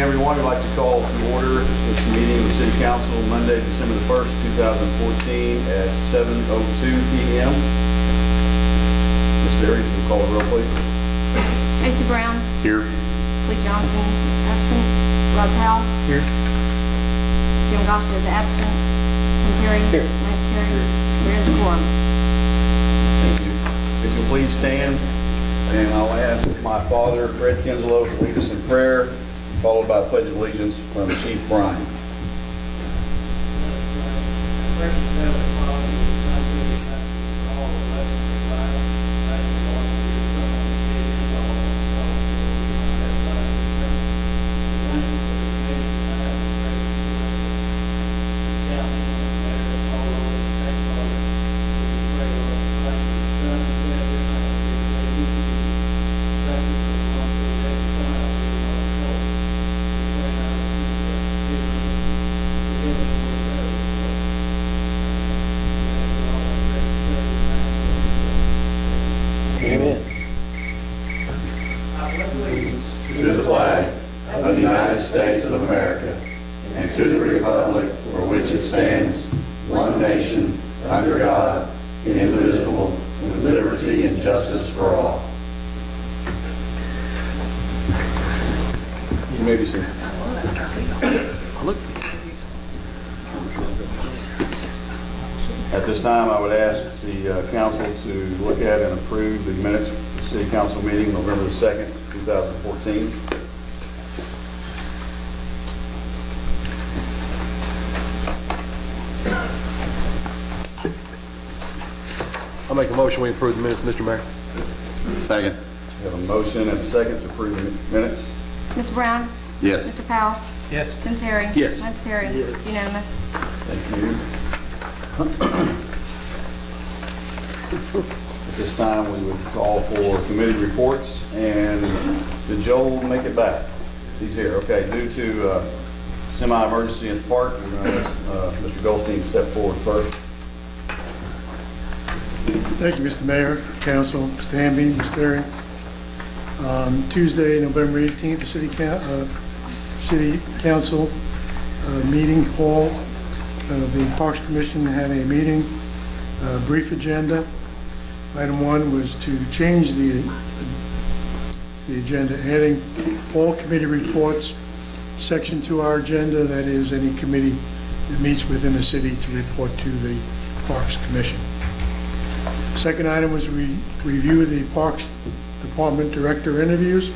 everyone. We'd like to call to order this meeting of the City Council Monday, December the 1st, 2014 at 7:02 p.m. Ms. Berry, can you call the roll, please? Tracy Brown. Here. Lee Johnson is absent. Rod Powell. Here. Jim Gossett is absent. Tim Terry. Here. Lance Terry. There is a quorum. Thank you. If you'll please stand, and I'll ask my father, Fred Kinslow, to lead us in prayer, followed by a pledge of allegiance from Chief Brian. Amen. To the flag of the United States of America and to the republic for which it stands, one nation, under God, indivisible, with liberty and justice for all. You may be seated. At this time, I would ask the council to look at and approve the minutes of the City Council meeting November the 2nd, 2014. I'll make a motion we approve the minutes, Mr. Mayor. Second. We have a motion and a second to approve the minutes. Mr. Brown. Yes. Mr. Powell. Yes. Tim Terry. Yes. Lance Terry. Yes. It's unanimous. Thank you. At this time, we would call for committee reports, and did Joel make it back? He's here. Okay, due to semi-emergency at the park, we're going to ask Mr. Goldstein to step forward first. Thank you, Mr. Mayor, Council, Mr. Hamby, Ms. Berry. On Tuesday, November 18th, the City Council meeting hall, the Parks Commission had a meeting, brief agenda. Item 1 was to change the agenda, adding all committee reports, section to our agenda, that is, any committee that meets within the city to report to the Parks Commission. Second item was review the Parks Department Director interviews,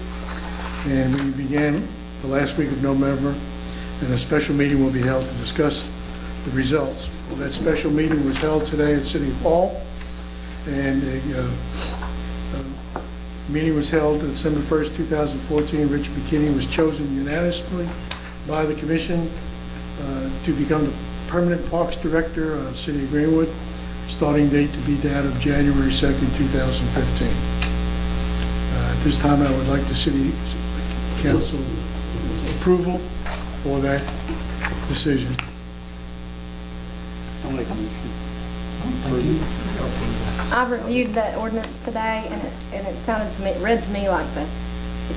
and we began the last week of November, and a special meeting will be held to discuss the results. Well, that special meeting was held today at City Hall, and a meeting was held December 1st, 2014. Richard McKinney was chosen unanimously by the Commission to become the permanent Parks Director of City of Greenwood, starting date to be that of January 2nd, 2015. At this time, I would like the City Council approval for that decision. I'll make a motion. I reviewed that ordinance today, and it sounded to me, it read to me like the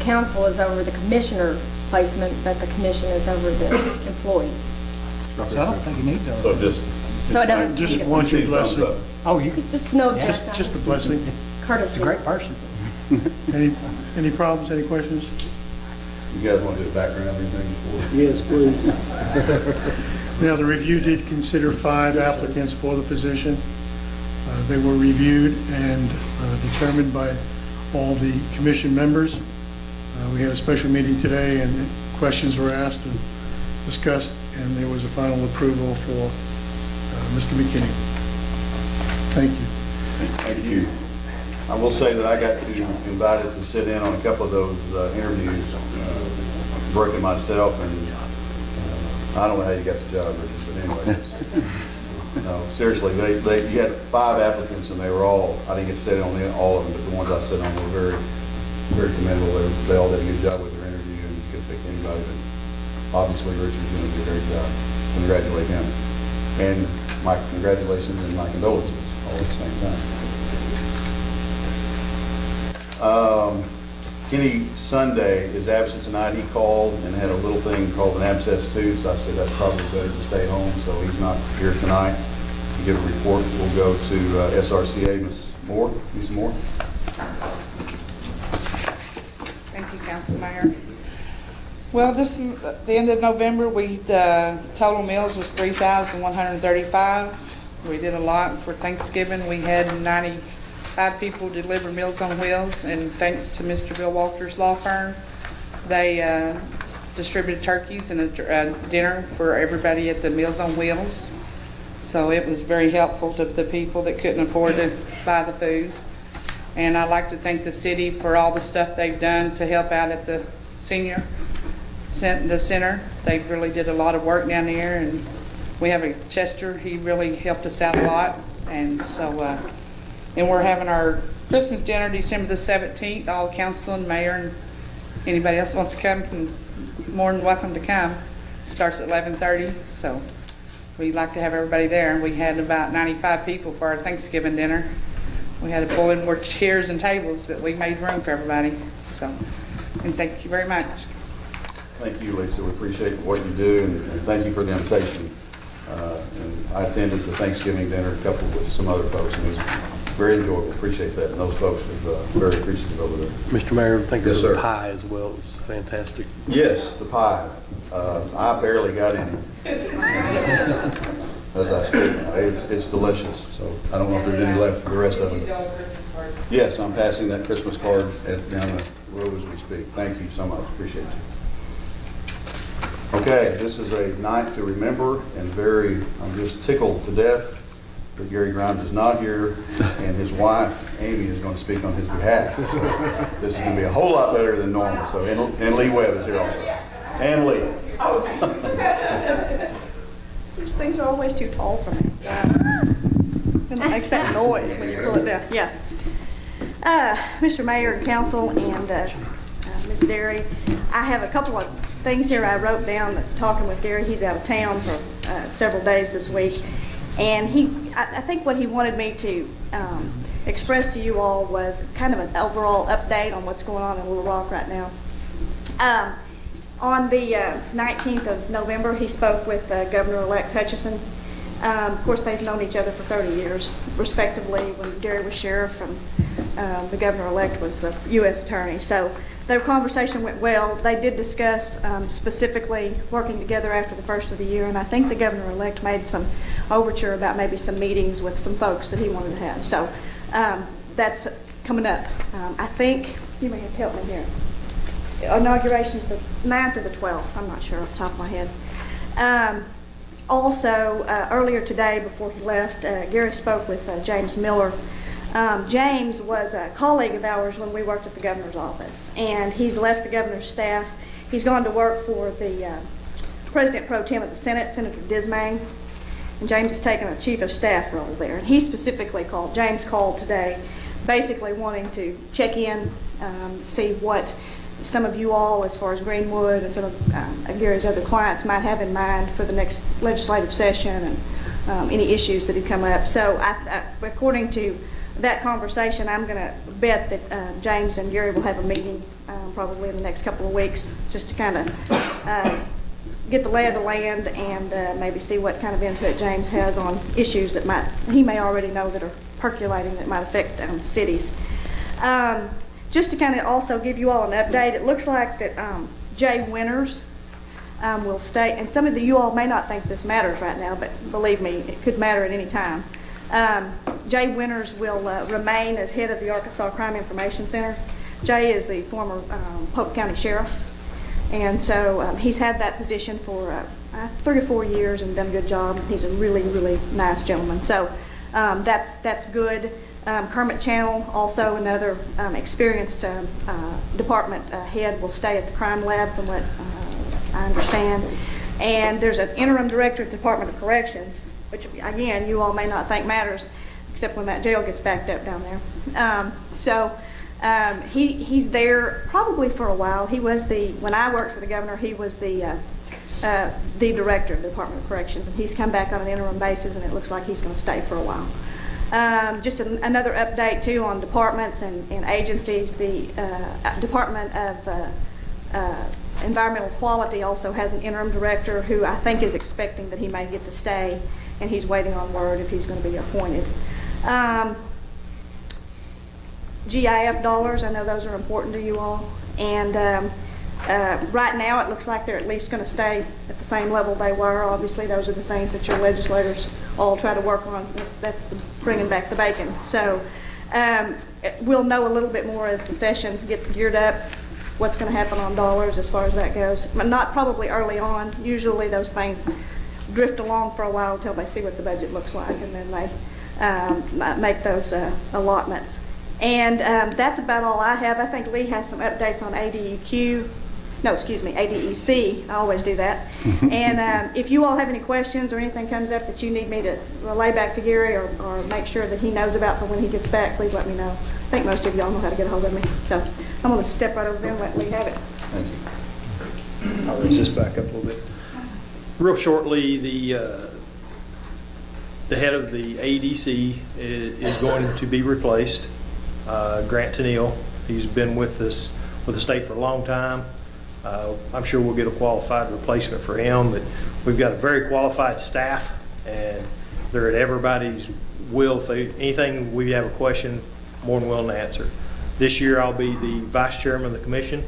council is over the commissioner placement, but the commission is over the employees. So I don't think he needs those. So just So it doesn't. Just want your blessing. Oh, you could, Just no. Just a blessing. he's Courtesy. a great person. Any problems, any questions? You guys want to do a background or anything before? Yes, please. Now, the review did consider 5 applicants for the position. They were reviewed and determined by all the commission members. We had a special meeting today, and questions were asked and discussed, and there was a final approval for Mr. McKinney. Thank you. Thank you. I will say that I got invited to sit in on a couple of those interviews, working myself, and I don't know how you got the job, Richard, but anyway. No, seriously, you had 5 applicants, and they were all, I didn't get to sit in on all of them, but the ones I sat on were very, very commendable. They all did a good job with their interview, and you could pick anybody, but obviously Richard's doing a great job. Congratulate him. And my congratulations and my condolences all at the same time. Kenny Sunday is absent tonight. He called and had a little thing called an abscess tooth, so I said that's probably better to stay home, so he's not here tonight. To give a report, we'll go to SRCA, Ms. Moore. Ms. Moore? Thank you, Council Mayor. Well, the end of November, total meals was 3,135. We did a lot for Thanksgiving. We had 95 people deliver Meals on Wheels, and thanks to Mr. Bill Walker's law firm, they distributed turkeys and a dinner for everybody at the Meals on Wheels. So it was very helpful to the people that couldn't afford to buy the food. And I'd like to thank the city for all the stuff they've done to help out at the center. They really did a lot of work down there, and we have a Chester, he really helped us out a lot. And so, and we're having our Christmas dinner December the 17th, all council and mayor and anybody else wants to come is more than welcome to come. It starts at 11:30, so we'd like to have everybody there. We had about 95 people for our Thanksgiving dinner. We had to pull in more chairs and tables, but we made room for everybody. So, and thank you very much. Thank you, Lisa. We appreciate what you do, and thank you for the invitation. And I attended the Thanksgiving dinner coupled with some other folks, and it was very enjoyable. Appreciate that. And those folks were very appreciative over there. Mr. Mayor, thank you Yes, for the sir. pie as well. It was fantastic. Yes, the pie. I barely got any. As I speak, it's delicious. So I don't know if there's any left for the rest of it. Yes, I'm passing that Christmas card down the road as we speak. Thank you so much. Appreciate you. Okay, this is a night to remember, and I'm just tickled to death that Gary Grimes is not here, and his wife, Amy, is going to speak on his behalf. So this is going to be a whole lot better than normal. So, and Lee Webb is here also. And Lee. These things are always too tall for me. And it makes that noise when you pull it down. Yeah. Mr. Mayor and Council and Ms. Derry, I have a couple of things here I wrote down that talking with Gary. He's out of town for several days this week. And I think what he wanted me to express to you all was kind of an overall update on what's going on in Little Rock right now. On the 19th of November, he spoke with Governor-elect Hutchison. Of course, they've known each other for 30 years, respectively, when Gary was sheriff and the governor-elect was the U.S. attorney. So their conversation went well. They did discuss specifically working together after the first of the year, and I think the governor-elect made some overture about maybe some meetings with some folks that he wanted to have. So that's coming up. I think, you may have to help me here. Inauguration is the 9th or the 12th. I'm not sure off the top of my head. Also, earlier today, before he left, Gary spoke with James Miller. James was a colleague of ours when we worked at the governor's office, and he's left the governor's staff. He's gone to work for the president pro tem of the Senate, Senator Dismay, and James has taken a chief of staff role there. And he specifically called, James called today, basically wanting to check in, see what some of you all, as far as Greenwood and some of Gary's other clients, might have in mind for the next legislative session and any issues that have come up. So according to that conversation, I'm going to bet that James and Gary will have a meeting probably in the next couple of weeks just to kind of get the lay of the land and maybe see what kind of input James has on issues that he may already know that are percolating that might affect cities. Just to kind of also give you all an update, it looks like that Jay Winters will stay, and some of you all may not think this matters right now, but believe me, it could matter at any time. Jay Winters will remain as head of the Arkansas Crime Information Center. Jay is the former Polk County Sheriff, and so he's had that position for 3 or 4 years and done a good job. He's a really, really nice gentleman. So that's good. Kermit Channel, also another experienced department head, will stay at the crime lab from what I understand. And there's an interim director at the Department of Corrections, which again, you all may not think matters, except when that jail gets backed up down there. He's there probably for a while. He was when I worked for the governor, he was the director of the Department of Corrections, and he's come back on an interim basis, and it looks like he's going to stay for a while. Just another update too on departments and agencies. The Department of Environmental Quality also has an interim director who I think is expecting that he may get to stay, and he's waiting on word if he's going to be appointed. GIF dollars, I know those are important to you all, and right now it looks like they're at least going to stay at the same level they were. Obviously, those are the things that your legislators all try to work on. That's the bringing back the bacon. So we'll know a little bit more as the session gets geared up, what's going to happen on dollars as far as that goes. But not probably early on. Usually those things drift along for a while until they see what the budget looks like, and then they make those allotments. And that's about all I have. I think Lee has some updates on ADEC. I always do that. And if you all have any questions or anything comes up that you need me to relay back to Gary or make sure that he knows about for when he gets back, please let me know. I think most of y'all know how to get a hold of me. So I'm going to step right over there and let Lee have it. Thank you. I'll raise this back up a little bit. Real shortly, the head of the ADC is going to be replaced. Grant Tennille, he's been with the state for a long time. I'm sure we'll get a qualified replacement for him, but we've got a very qualified staff, and they're at everybody's will. If anything, we have a question, more than willing to answer. This year, I'll be the vice chairman of the commission.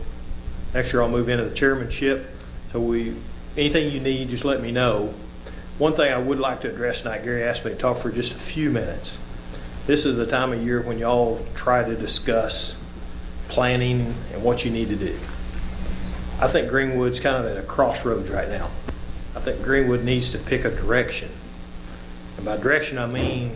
Next year, I'll move into the chairmanship. So anything you need, just let me know. One thing I would like to address tonight, Gary asked me to talk for just a few minutes. This is the time of year when y'all try to discuss planning and what you need to do. I think Greenwood's kind of at a crossroads right now. I think Greenwood needs to pick a direction. And by direction, I mean,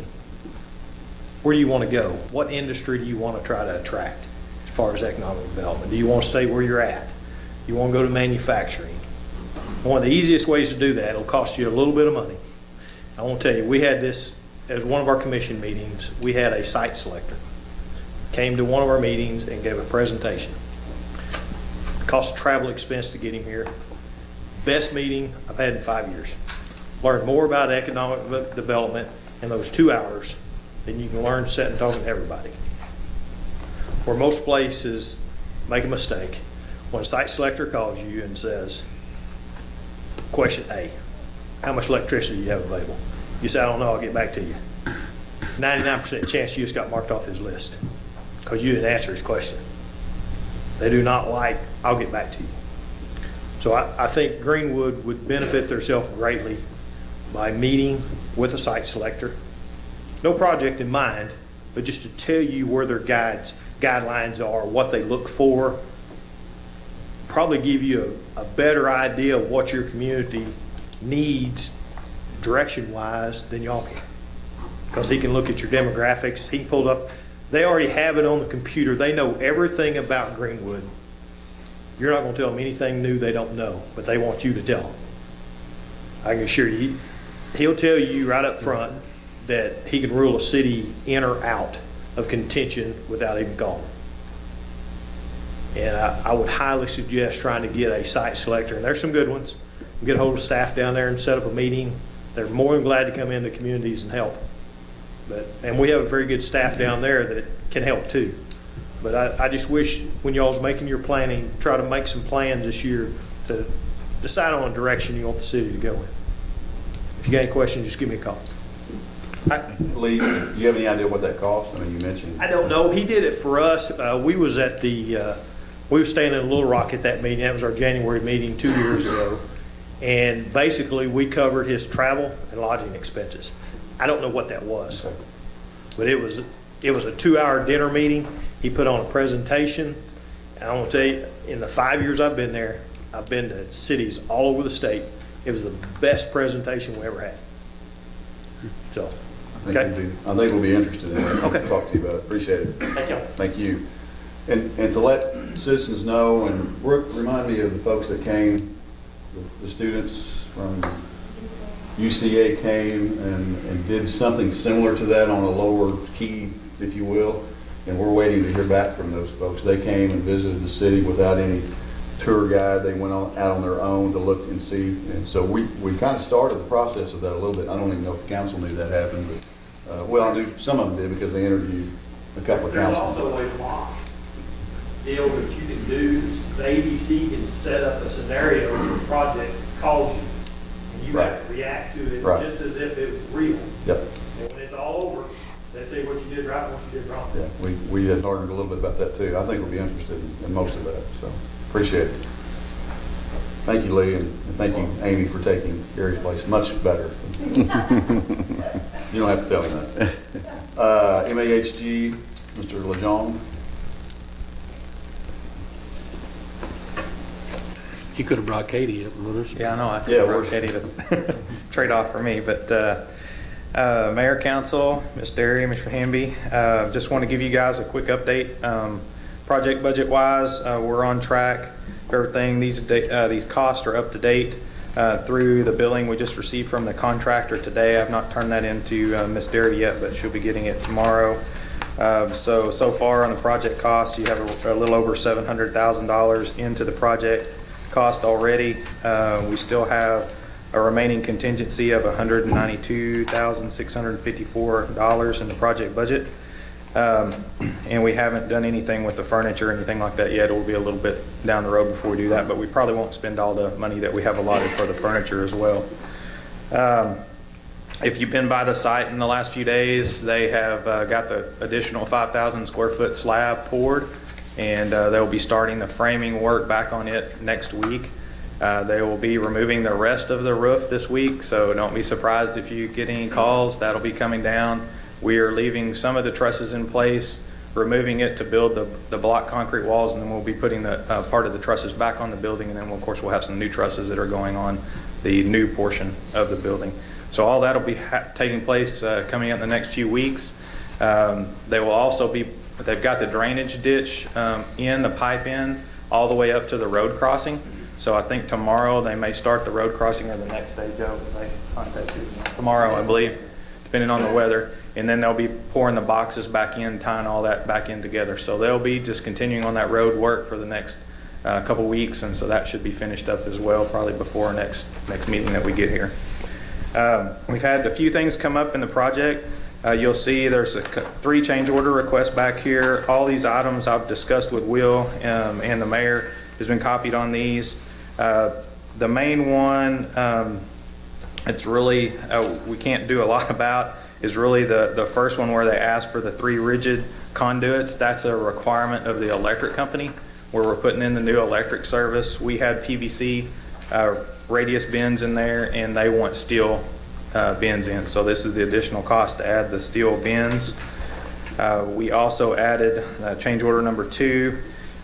where do you want to go? What industry do you want to try to attract as far as economic development? Do you want to stay where you're at? Do you want to go to manufacturing? One of the easiest ways to do that, it'll cost you a little bit of money. I want to tell you, we had this as one of our commission meetings. We had a site selector came to one of our meetings and gave a presentation. Cost travel expense to get him here. Best meeting I've had in 5 years. Learned more about economic development in those 2 hours than you can learn sitting and talking to everybody. Where most places make a mistake, when a site selector calls you and says, question A, how much electricity do you have available? You say, I don't know, I'll get back to you. 99% chance you just got marked off his list because you didn't answer his question. They do not like, I'll get back to you. So I think Greenwood would benefit themselves greatly by meeting with a site selector. No project in mind, but just to tell you where their guidelines are, what they look for, probably give you a better idea of what your community needs direction-wise than y'all can. Because he can look at your demographics, he can pull up, they already have it on the computer, they know everything about Greenwood. You're not going to tell them anything new they don't know, but they want you to tell them. I can assure you, he'll tell you right up front that he can rule a city in or out of contention without even calling. And I would highly suggest trying to get a site selector, and there's some good ones. Get a hold of staff down there and set up a meeting. They're more than glad to come into communities and help. And we have a very good staff down there that can help too. But I just wish when y'all's making your planning, try to make some plans this year to decide on a direction you want the city to go in. If you got any questions, just give me a call. Lee, do you have any idea what that cost? I mean, you mentioned. I don't know. He did it for us. We was at we were staying in Little Rock at that meeting. That was our January meeting 2 years ago. And basically, we covered his travel and lodging expenses. I don't know what that was, but it was a 2-hour dinner meeting. He put on a presentation. And I want to tell you, in the 5 years I've been there, I've been to cities all over the state. It was the best presentation we ever had. So, I think we'll be interested in it. Okay. Talk to you about it. Appreciate it. thank y'all. Thank you. And to let citizens know, and remind me of the folks that came, the students from UCA came and did something similar to that on a lower key, if you will, and we're waiting to hear back from those folks. They came and visited the city without any tour guide. They went out on their own to look and see, and so we kind of started the process of that a little bit. I don't even know if the council knew that happened, but Well, I knew some of them did because they interviewed a couple of There's councilmen. also a block deal that you can do, the ABC can set up a scenario where the project calls you, and you have to react to it Right. just as if it was real. Yep, And when it's all over, they tell you what you did right and what you did wrong. yeah, we had learned a little bit about that too. I think we'll be interested in most of that, so appreciate it. Thank you, Lee, and thank you, Amy, for taking Gary's place. Much better. You don't have to tell him that. MAHG, Mr. Lejeune. You could have brought Katie up with us. Yeah, I know, I Yeah, could we're- work Eddie to trade off for me, but Mayor, Council, Ms. Derry, Mr. Hamby, just want to give you guys a quick update. Project budget-wise, we're on track for everything. These costs are up to date through the billing we just received from the contractor today. I've not turned that into Ms. Derry yet, but she'll be getting it tomorrow. So far on the project cost, you have a little over $700,000 into the project cost already. We still have a remaining contingency of $192,654 in the project budget. And we haven't done anything with the furniture or anything like that yet. It will be a little bit down the road before we do that, but we probably won't spend all the money that we have allotted for the furniture as well. If you've been by the site in the last few days, they have got the additional 5,000 square foot slab poured, and they'll be starting the framing work back on it next week. They will be removing the rest of the roof this week, so don't be surprised if you get any calls. That'll be coming down. We are leaving some of the trusses in place, removing it to build the block concrete walls, and then we'll be putting the part of the trusses back on the building, and then of course we'll have some new trusses that are going on the new portion of the building. So all that'll be taking place coming up in the next few weeks. They will also be, they've got the drainage ditch the pipe in all the way up to the road crossing. So I think tomorrow they may start the road crossing, or the next day, Joe, they contact you tomorrow, I believe, depending on the weather. And then they'll be pouring the boxes back in, tying all that back in together. So they'll be just continuing on that road work for the next couple weeks, and so that should be finished up as well, probably before our next meeting that we get here. We've had a few things come up in the project. You'll see there's 3 change order requests back here. All these items I've discussed with Will and the mayor has been copied on these. The main one, it's really, we can't do a lot about, is really the first one where they asked for the 3 rigid conduits. That's a requirement of the electric company where we're putting in the new electric service. We had PVC radius bins in there, and they want steel bins in. So this is the additional cost to add the steel bins. We also added change order number 2.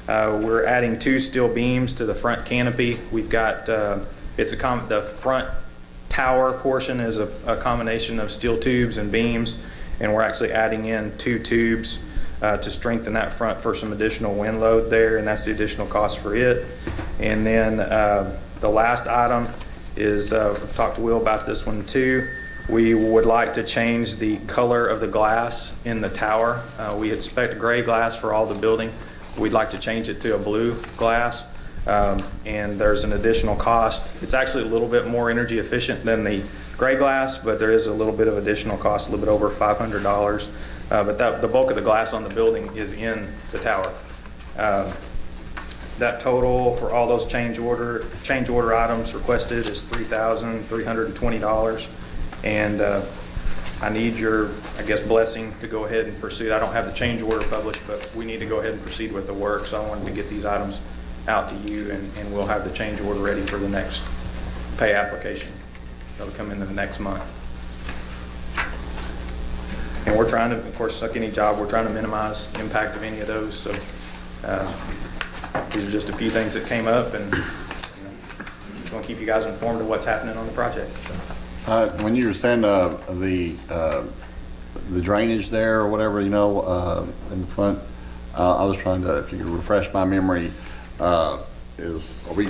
We're adding 2 steel beams to the front canopy. We've got, the front tower portion is a combination of steel tubes and beams, and we're actually adding in 2 tubes to strengthen that front for some additional wind load there, and that's the additional cost for it. And then the last item is, I've talked to Will about this one too. We would like to change the color of the glass in the tower. We expect gray glass for all the building. We'd like to change it to a blue glass, and there's an additional cost. It's actually a little bit more energy efficient than the gray glass, but there is a little bit of additional cost, a little bit over $500. But the bulk of the glass on the building is in the tower. That total for all those change order items requested is $3,320. And I need your, I guess, blessing to go ahead and proceed. I don't have the change order published, but we need to go ahead and proceed with the work. So I wanted to get these items out to you, and we'll have the change order ready for the next pay application. That'll come in the next month. And we're trying to, of course, like any job, we're trying to minimize the impact of any of those. So these are just a few things that came up, and just want to keep you guys informed of what's happening on the project. So. When you were saying the drainage there or whatever, in the front, I was trying to, if you could refresh my memory, are we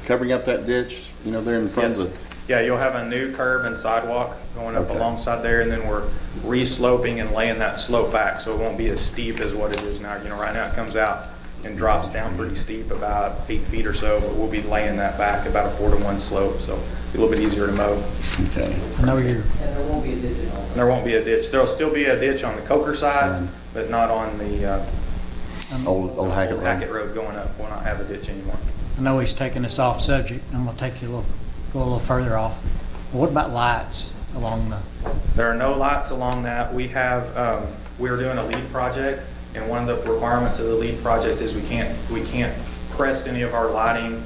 covering up that ditch, there in front of the? Yeah, you'll have a new curb and sidewalk going up alongside there, and then we're re-sloping and laying that slope back so it won't be as steep as what it is now. Right now it comes out and drops down pretty steep, about 8 feet or so, but we'll be laying that back about a 4-to-1 slope, so be a little bit easier to mow. Okay. I know you're, There won't be a ditch. There'll still be a ditch on the Coker side, but not on the Old Hackett Road. Hackett Road going up. We'll not have a ditch anymore. I know he's taking us off subject. I'm gonna take you go a little further off. What about lights along the, There are no lights along that. We have, we're doing a LEED project, and one of the requirements of the LEED project is we can't press any of our lighting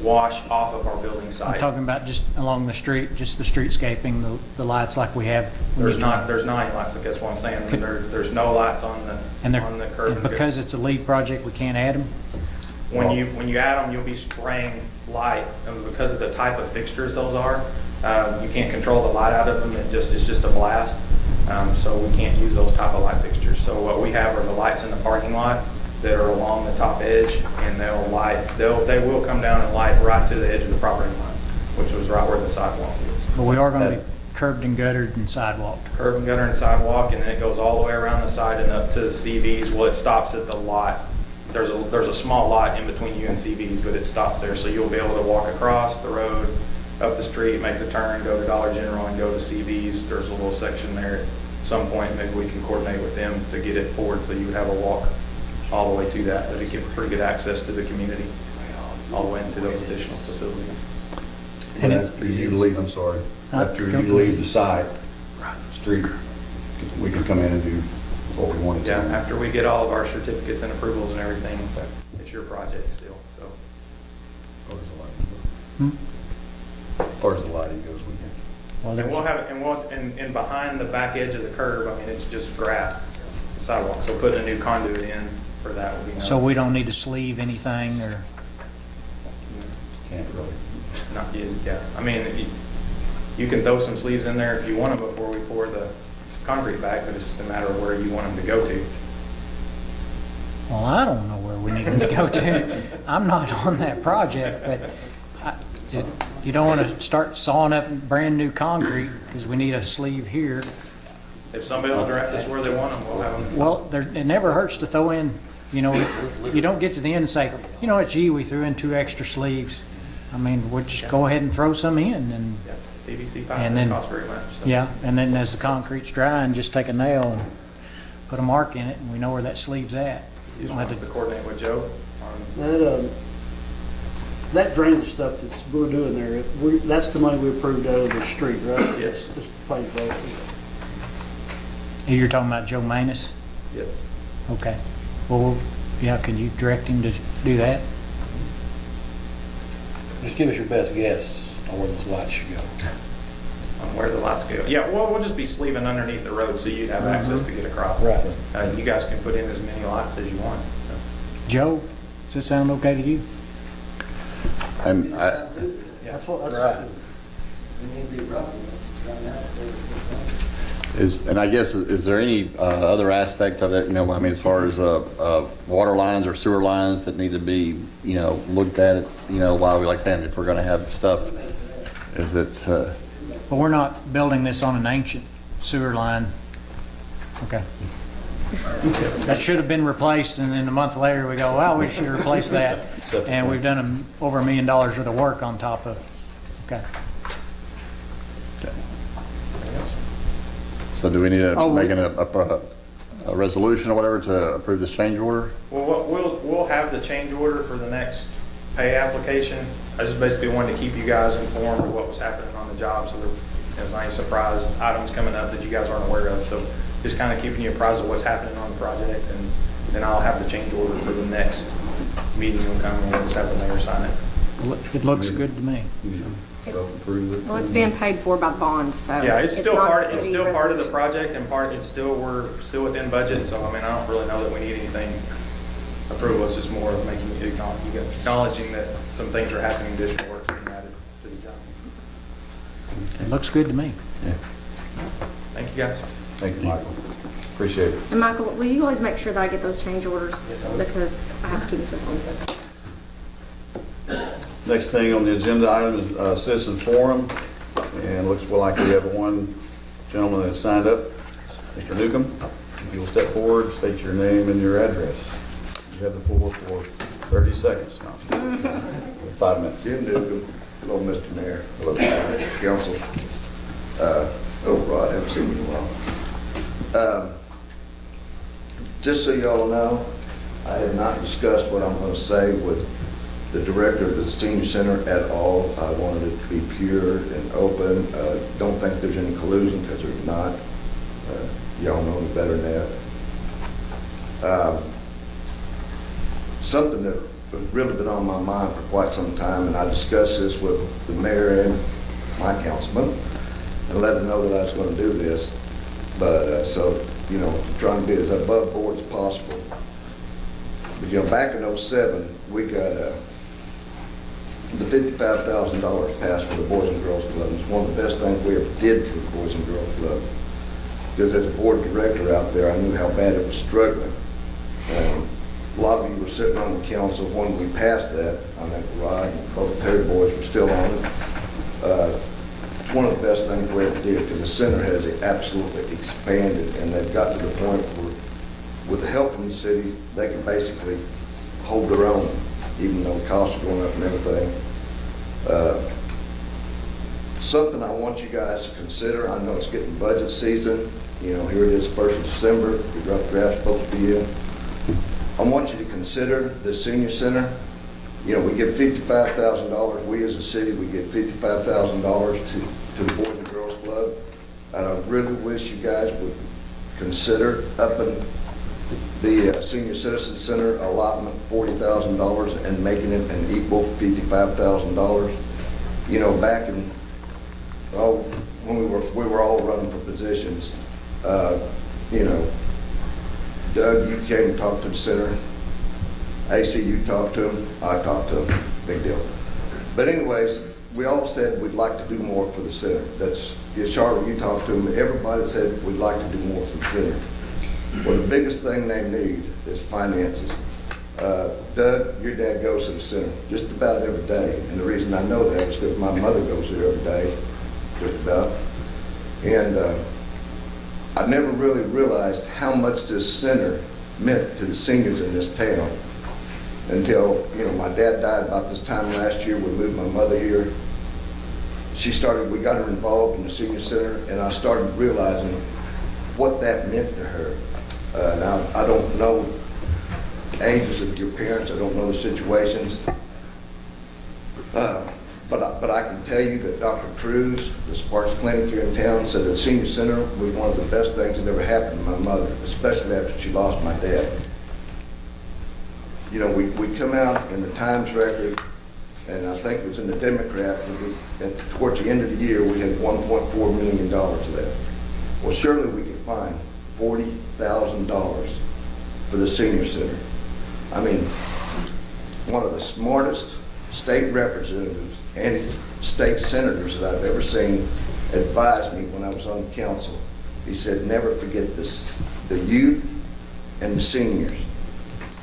wash off of our building I'm site. talking about just along the street, just the streetscaping, the lights like we have? when There's you not, turn- there's not any lights, I guess what I'm saying. There's no lights on And on the curb. and because it's a lead project, we can't add them? When you add them, you'll be spraying light, and because of the type of fixtures those are, you can't control the light out of them. It's just a blast. So we can't use those type of light fixtures. So what we have are the lights in the parking lot that are along the top edge, and they will come down and light right to the edge of the property line, which was right where the sidewalk is. But we are gonna be curbed and guttered and sidewalked. Curb and gutter and sidewalk, and then it goes all the way around the side and up to the CVs. Well, it stops at the lot. There's a small lot in between you and CVs, but it stops there. So you'll be able to walk across the road, up the street, make the turn, go to Dollar General and go to CVs. There's a little section there. At some point, maybe we can coordinate with them to get it forward so you would have a walk all the way to that. That'd give pretty good access to the community, all the way into those additional facilities. And after you leave, I'm sorry, after you leave the site, street, we can come in and do what we wanted to. Yeah, after we get all of our certificates and approvals and everything, it's your project still, so. As far as the lighting goes, we can. Well, And there's, we'll have it, and behind the back edge of the curb, I mean, it's just grass, sidewalk, so putting a new conduit in for that would be so we don't need to sleeve anything or, Can't really. not, yeah, I mean, you can throw some sleeves in there if you want them before we pour the concrete back, but it's just a matter of where you want them to go to. well, I don't know where we need them to go to. I'm not on that project, but you don't want to start sawing up brand new concrete because we need a sleeve here. If somebody will direct us where they want them, we'll have them. Well, it never hurts to throw in, you know, you don't get to the end and say, you know what, gee, we threw in 2 extra sleeves. I mean, we'll just go ahead and throw some in and, Yeah, PVC pipe And doesn't then- cost very much. So. yeah, and then as the concrete's drying, just take a nail and put a mark in it and we know where that sleeve's at. You just want us to coordinate with Joe on That drainage stuff that we're doing there, that's the money we approved out of the street, right? Yes. Just plain vote. You're talking about Joe Manus? yes. Okay. Well, yeah, can you direct him to do that? Just give us your best guess on where those lights should go. On where the lights go. Yeah, well, we'll just be sleeving underneath the road so you'd have access to get across. Right. You guys can put in as many lights as you want. So. Joe, does that sound okay to you? And That's what, that's. Right. and I guess, is there any other aspect of it, you know, I mean, as far as water lines or sewer lines that need to be, you know, looked at, you know, while we, like saying, if we're going to have stuff, is it, But we're not building this on an ancient sewer line. Okay. That should have been replaced, and then a month later, we go, wow, we should replace that. And we've done over $1 million worth of work on top of it. Okay. so do we need to Oh, make a resolution or whatever to approve this change order? Well, we'll have the change order for the next pay application. I just basically wanted to keep you guys informed of what was happening on the job, so there's not any surprise items coming up that you guys aren't aware of. So just kind of keeping you apprised of what's happening on the project, and then I'll have the change order for the next meeting will come, and we'll just have the mayor sign it. It looks good to me. Approve it. Well, it's being paid for by bond, so. Yeah, it's still not a part, it's city still part of the resolution. project, and we're still within budget, so I mean, I don't really know that we need anything approval. It's just more of making, acknowledging that some things are happening, additional work being added to the job. It looks good to me. Thank you, guys. Thank you, Michael. Appreciate it. And Michael, will you always make sure that I get those change orders? Yes, I will. Because I have to keep it on. Next thing on the agenda item is citizen forum, and looks like we have one gentleman that signed up, Mr. Newcomb. If you'll step forward, state your name and your address. You have the floor for 30 seconds now. 5 minutes. Jim Dugan, hello, Mr. Mayor, hello, council. Hello, Rod, haven't seen you in a while. Just so y'all know, I have not discussed what I'm going to say with the director of the senior center at all. I wanted it to be pure and open. Don't think there's any collusion, because there's not. Y'all know me better than that. Something that has really been on my mind for quite some time, and I discussed this with the mayor and my councilman, and let them know that I was going to do this. But so, you know, trying to be as above board as possible. But you know, back in '07, we got the $55,000 passed for the Boys and Girls Club. It's one of the best things we ever did for the Boys and Girls Club. Because as a board director out there, I knew how bad it was struggling. A lot of you were sitting on the council when we passed that. I think Rod and both Terry boys were still on it. It's one of the best things we ever did, because the center has absolutely expanded, and they've got to the point where, with the help from the city, they can basically hold their own, even though costs are going up and everything. Something I want you guys to consider. I know it's getting budget season. You know, here it is, 1st of December. The rough draft's supposed to be in. I want you to consider the senior center. You know, we give $55,000. We as a city, we give $55,000 to the Boys and Girls Club. And I really wish you guys would consider upping the Senior Citizen Center allotment $40,000 and making it an equal $55,000. You know, back in, when we were all running for positions, you know, Doug, you came and talked to the center. AC, you talked to him. I talked to him. Big deal. But anyways, we all said we'd like to do more for the center. That's, yeah, Charlotte, you talked to him. Everybody said we'd like to do more for the center. Well, the biggest thing they need is finances. Doug, your dad goes to the center just about every day. And the reason I know that is because my mother goes there every day, just about. And I never really realized how much this center meant to the seniors in this town until, you know, my dad died about this time last year. We moved my mother here. We got her involved in the senior center, and I started realizing what that meant to her. Now, I don't know ages of your parents. I don't know the situations. But I can tell you that Dr. Cruz, the Sparks Clinic here in town, said that senior center was one of the best things that ever happened to my mother, especially after she lost my dad. You know, we come out in the Times record, and I think it was in the Democrat, towards the end of the year, we had $1.4 million left. Well, surely we could find $40,000 for the senior center. I mean, one of the smartest state representatives and state senators that I've ever seen advised me when I was on the council. He said, never forget this, the youth and the seniors.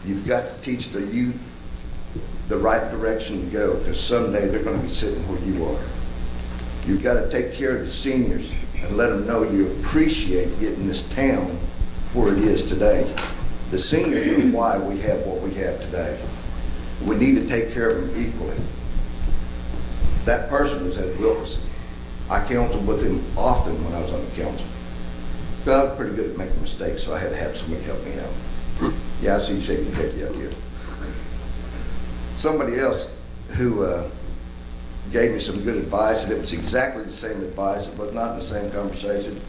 You've got to teach the youth the right direction to go, because someday they're going to be sitting where you are. You've got to take care of the seniors and let them know you appreciate getting this town where it is today. The seniors are why we have what we have today. We need to take care of them equally. That person was Ed Wilkerson. I counseled with him often when I was on the council. But I was pretty good at making mistakes, so I had to have somebody help me out. Yeah, I see you shaking your head, yeah. Somebody else who gave me some good advice, and it was exactly the same advice, it was not in the same conversation.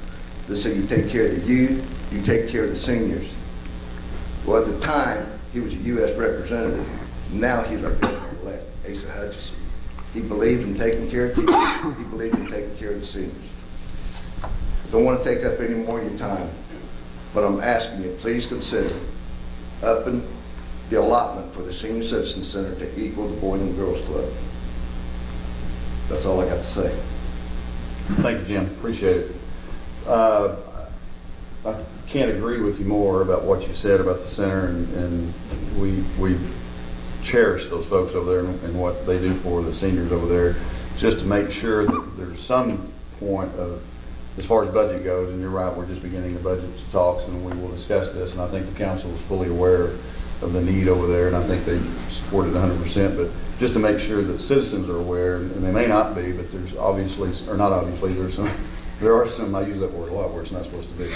They said, you take care of the youth, you take care of the seniors. Well, at the time, he was a U.S. representative. Now he's our governor-elect, Asa Hutchinson. He believed in taking care of kids. He believed in taking care of the seniors. Don't want to take up any more of your time, but I'm asking you, please consider upping the allotment for the Senior Citizen Center to equal the Boys and Girls Club. That's all I got to say. Thank you, Jim. Appreciate it. I can't agree with you more about what you said about the center, and we cherish those folks over there and what they do for the seniors over there, just to make sure that there's some point of, as far as budget goes, and you're right, we're just beginning the budget talks, and we will discuss this, and I think the council is fully aware of the need over there, and I think they support it 100%, but just to make sure that citizens are aware, and they may not be, but there's obviously, or not obviously, there are some, I use that word a lot where it's not supposed to be.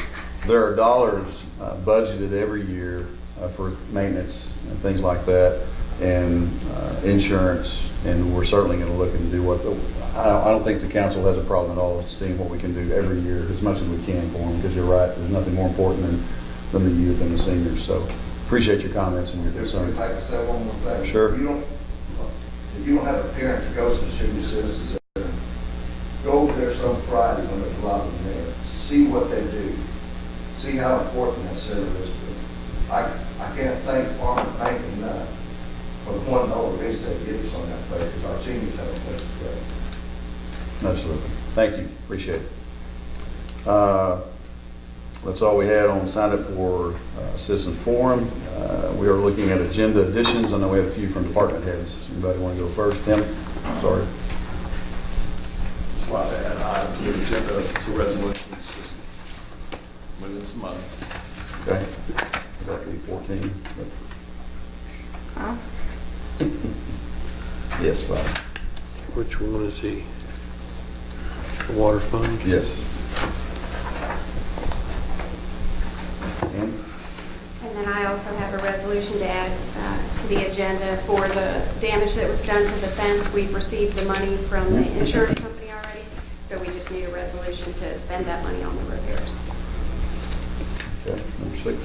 There are dollars budgeted every year for maintenance and things like that, and insurance, and we're certainly going to look and do what, I don't think the council has a problem at all seeing what we can do every year, as much as we can for them, because you're right, there's nothing more important than the youth and the seniors, so appreciate your comments and your concerns. If I could say one more thing. Sure. If you don't have a parent that goes to the senior citizen center, go over there some Friday when there's a lot of them there. See what they do. See how important that center is to them. I can't thank Farmer Bank enough for the $1 raise they give us on that place, because our seniors have a place to go. Absolutely. Thank you. Appreciate it. That's all we had on sign up for citizen forum. We are looking at agenda additions. I know we have a few from department heads. Anybody want to go first? Tim? Sorry. Just like to add item to the agenda, it's a resolution, it's just moving some money. Okay. That'd be 14. Yes, Bob. Which one is he? The water fund? Yes. And And then I also have a resolution to add to the agenda for the damage that was done to the fence. We've received the money from the insurance company already, so we just need a resolution to spend that money on the repairs. okay, number 6.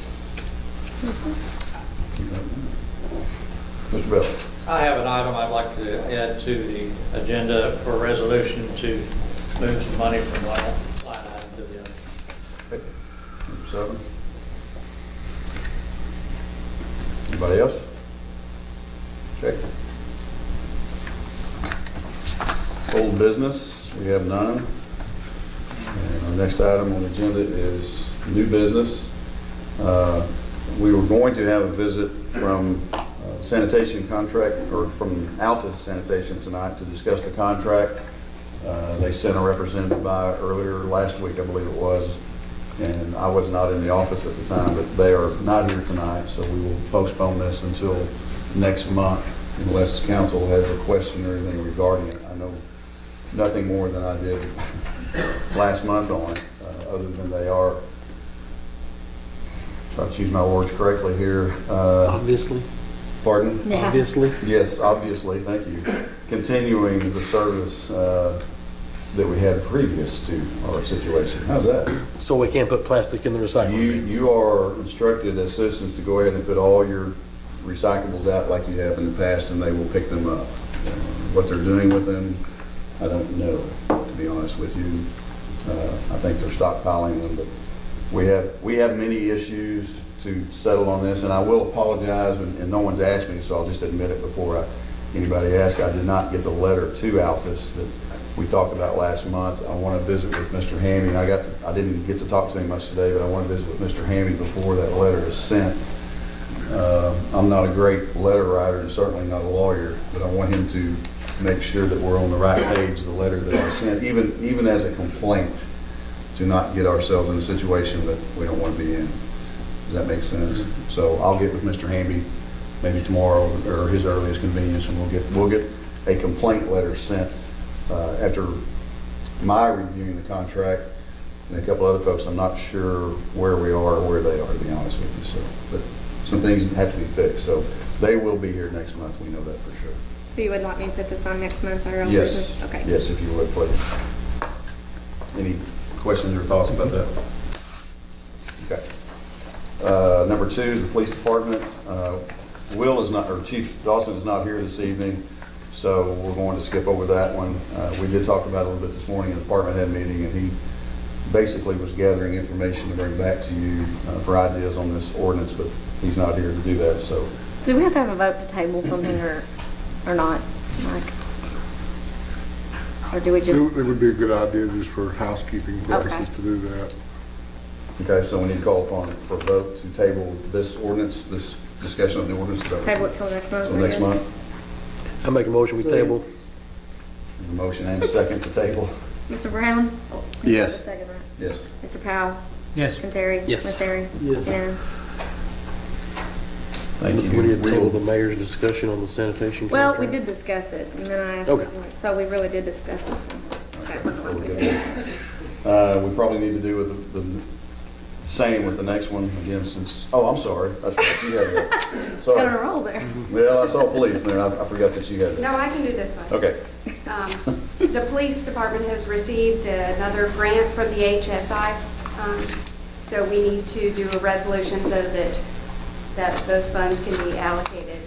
Mr. Bell. I have an item I'd like to add to the agenda for a resolution to move some money from one line item to the other. Okay. Number 7. Anybody else? Okay. Old business, we have none. And our next item on the agenda is new business. We were going to have a visit from sanitation contract, or from Altus Sanitation tonight to discuss the contract. They sent a representative by earlier last week, I believe it was, and I was not in the office at the time, but they are not here tonight, so we will postpone this until next month unless council has a question or anything regarding it. I know nothing more than I did last month on it, other than they are, try to choose my words correctly here. Obviously. Pardon? Yeah. Obviously. Yes, obviously, thank you. Continuing the service that we had previous to our situation. How's that? So we can't put plastic in the recycling bins. You are instructed as citizens to go ahead and put all your recyclables out like you have in the past, and they will pick them up. What they're doing with them, I don't know, to be honest with you. I think they're stockpiling them, but we have many issues to settle on this, and I will apologize, and no one's asked me, so I'll just admit it before anybody asks. I did not get the letter to Altus that we talked about last month. I want to visit with Mr. Hamby. I didn't get to talk to him much today, but I want to visit with Mr. Hamby before that letter is sent. I'm not a great letter writer and certainly not a lawyer, but I want him to make sure that we're on the right page, the letter that I sent, even as a complaint, to not get ourselves in a situation that we don't want to be in. Does that make sense? So I'll get with Mr. Hamby maybe tomorrow or his earliest convenience, and we'll get a complaint letter sent after my reviewing the contract, and a couple other folks. I'm not sure where we are or where they are, to be honest with you. So, but some things have to be fixed. So they will be here next month. We know that for sure. So you would like me to put this on next month or old Yes. business? Okay. Yes, if you would, please. Any questions or thoughts about that? Okay. Number 2 is the police department. Will is not, or Chief Dawson is not here this evening, so we're going to skip over that one. We did talk about it a little bit this morning in the department head meeting, and he basically was gathering information to bring back to you for ideas on this ordinance, but he's not here to do that, so. Do we have to have a vote to table something or not, Mike? Or do we just? It would be a good idea just for housekeeping purposes Okay. to do that. Okay, so we need to call upon it for a vote to table this ordinance, this discussion of the ordinance. Table it till next month, Till I next guess. month. I make a motion, we table. A motion and a second to table. Mr. Brown? Yes. Second, right? Yes. Mr. Powell? Yes. Mr. Terry? Yes. Ms. Terry? Yes. Unanimous. Thank you. We need to table the mayor's discussion on the sanitation Well, contract. we did discuss it, and then I asked, Okay. so we really did discuss this thing. We probably need to do with the same with the next one again since, oh, I'm sorry. That's right, you had that. Sorry. Got on a roll there. Well, I saw police there. I forgot that you had it. No, I can do this one. Okay. The police department has received another grant from the HSI. So we need to do a resolution so that those funds can be allocated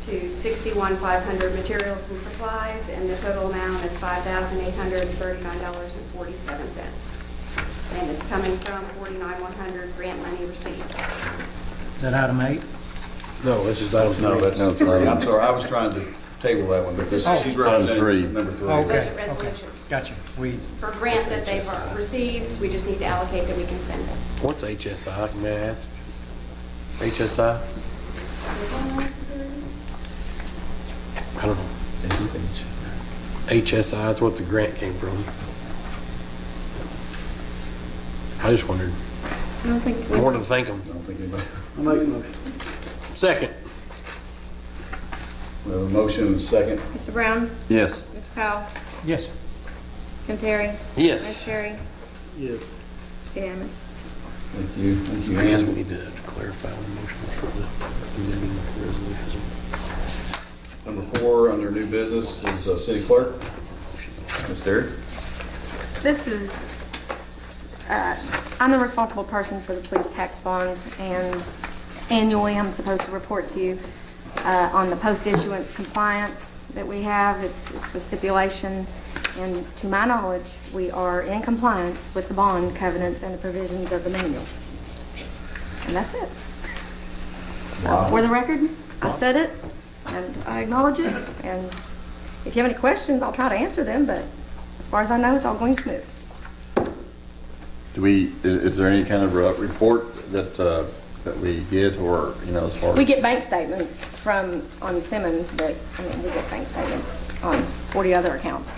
to 61,500 materials and supplies, and the total amount is $5,839.47. And it's coming from 49,100 grant money received. Is that item 8? No, this is item 3. No, that's, No, sorry. I'm sorry. I was trying to table that one because Oh. she's Item three. representing number 3. Okay. Budget resolution. Gotcha. For grant that they've received, we just need to allocate that we can spend it. What's HSI, may I ask? HSI? I don't know. HSI, that's what the grant came from. I just wondered. I don't think I wanted to thank them. I don't think anybody. I make a motion. Second. We have a motion and a second. Mr. Brown? Yes. Mr. Powell? Yes. Tim Terry? Yes. Vice Terry? Yes. It's unanimous. Thank you. Thank you, I guess we Ann. need to clarify the motion for the amending resolution. Number 4 under new business is city clerk. Ms. Terry? This is, I'm the responsible person for the police tax bond, and annually I'm supposed to report to you on the post-issuance compliance that we have. It's a stipulation, and to my knowledge, we are in compliance with the bond covenants and the provisions of the manual. And that's it. So, for the record, I said it, and I acknowledge it, and if you have any questions, I'll try to answer them, but as far as I know, it's all going smooth. Is there any kind of report that we get, or, as far as? We get bank statements on Simmons, but, we get bank statements on 40 other accounts.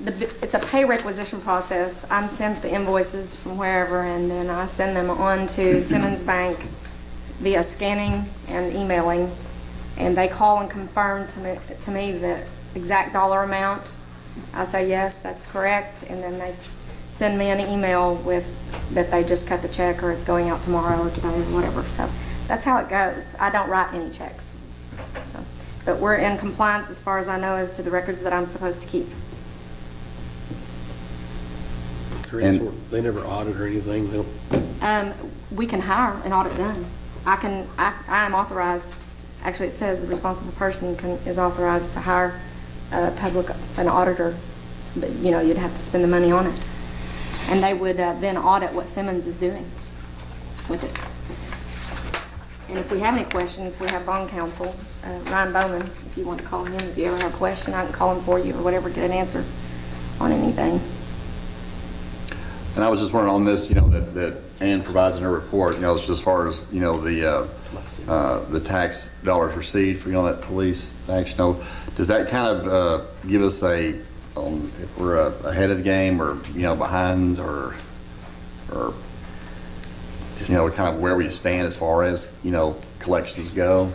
It's a pay requisition process. I'm sent the invoices from wherever, and then I send them on to Simmons Bank via scanning and emailing, and they call and confirm to me the exact dollar amount. I say, yes, that's correct, and then they send me an email with that they just cut the check, or it's going out tomorrow or today or whatever. So that's how it goes. I don't write any checks. So, but we're in compliance as far as I know as to the records that I'm supposed to keep. They never audit or anything? They don't. We can hire an audit done. I am authorized, actually it says the responsible person is authorized to hire an auditor, but you'd have to spend the money on it. And they would then audit what Simmons is doing with it. And if we have any questions, we have bond counsel, Ryan Bowman, if you want to call him. If you ever have a question, I can call him for you or whatever, get an answer on anything. And I was just wondering on this, that Ann provides in her report, just as far as, the tax dollars received for, that police action, does that kind of give us if we're ahead of the game or, behind or kind of where we stand as far as, collections go?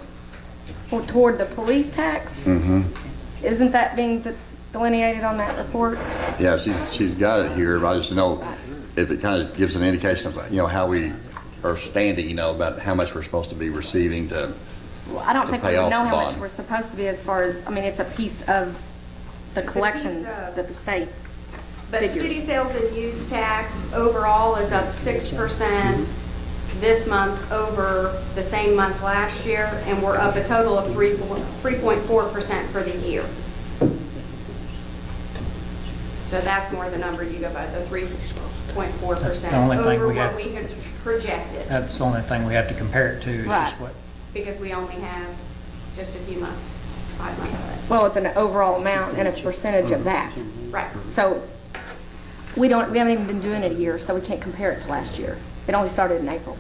Toward the police tax? Mm-hmm. Isn't that being delineated on that report? Yeah, she's got it here, but I just know if it kind of gives an indication of, how we are standing, about how much we're supposed to be receiving to Well, I don't think we pay off know the how much bond. we're supposed to be as far as, it's a piece of the collections that the state But figures. city sales and use tax overall is up 6% this month over the same month last year, and we're up a total of 3.4% for the year. So that's more the number you go by, the 3.4% That's the only thing over we what have. we had projected, That's the only thing we have to compare it to, is just Right. what. because we only have just a few months, 5 months of it. Well, it's an overall amount and it's a percentage of that. Right. So we haven't even been doing it a year, so we can't compare it to last year. It only started in April.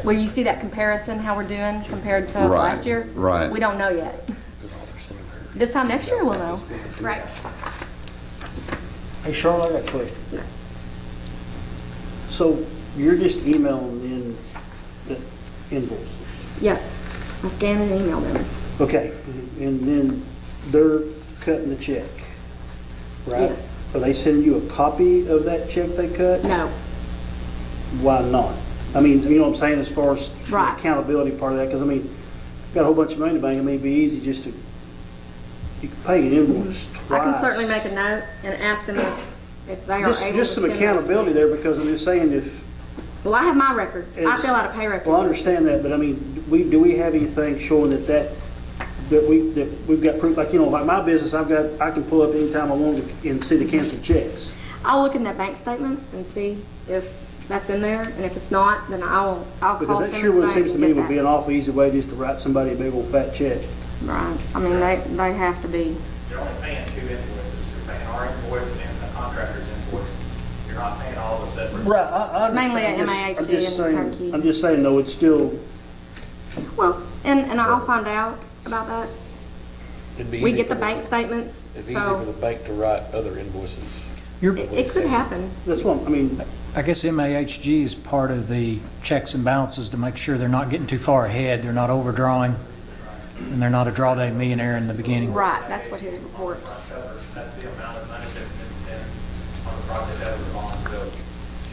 Where you see that comparison, how we're doing compared to Right, last year? right. We don't know yet. This time next year, we'll know. Right. Hey, Charlotte, I got a question. So you're just emailing in the invoices. Yes, I scan and email them. Okay, and then they're cutting the check, right? Yes. Are they sending you a copy of that check they cut? No, Why not? I mean, you know what I'm saying, as far as the Right. accountability part of that, because I mean, got a whole bunch of money in the bank, I mean, it'd be easy just to, you can pay an invoice twice. I can certainly make a note and ask them if they are able to send Just some those to accountability me. there, because I'm just saying if. Well, I have my records. I It's- fill out a pay record. Well, I understand that, but I mean, do we have anything showing that we've got proof, like, you know, like my business, I can pull up anytime I want to and see the canceled checks. I'll look in that bank statement and see if that's in there, and if it's not, then I'll call Because that sure Simmons would Bank seems to and me get would be that. an awful easy way just to write somebody a big old fat check. Right, I mean, they have to be, You're only paying two invoices. You're paying our invoice and the contractor's invoice. You're not paying all the separate. Right, I It's mainly understand. a I'm just MAHG and saying- turnkey. I'm just saying, though, it's still, well, and I'll find out about that. It'd be We easy get the for bank statements, It's easy for the so bank to write other invoices. it could happen. that's what, I mean, I guess MAHG is part of the checks and balances to make sure they're not getting too far ahead, they're not overdrawing, and they're not a drawday millionaire in the beginning. Right, that's what his report. That's the amount of money that's been spent on the project as a bond, so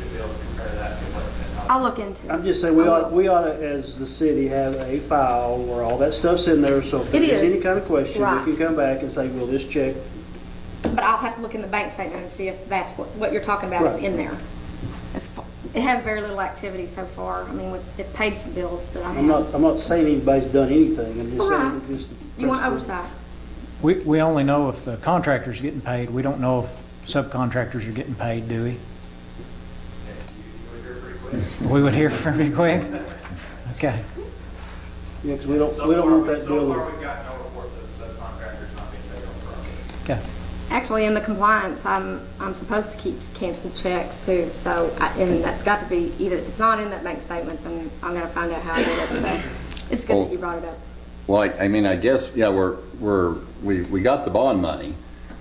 should be able to compare that to what's been. I'll look into I'm it. just saying, we ought to, as the city, have a file where all that stuff's in there, so if It there's is. any kind of question, Right. we can come back and say, well, this check, But I'll have to look in the bank statement and see if that's what you're talking about is Right. in there. It has very little activity so far. I mean, it paid some bills, but I I'm have. not saying anybody's done anything, I'm just saying, Right. it's just. You want oversight? We only know if the contractor's getting paid, we don't know if subcontractors are getting paid, do we? We would hear pretty quick? Okay. Yeah, because we don't want that So bill. far, we've got no reports of subcontractors not being paid on the project. Okay. Actually, in the compliance, I'm supposed to keep canceled checks too, so, and that's got to be, either, if it's not in that bank statement, then I'm gonna find out how I did it, so it's good that you brought it up. Well, I mean, I guess, yeah, we got the bond money,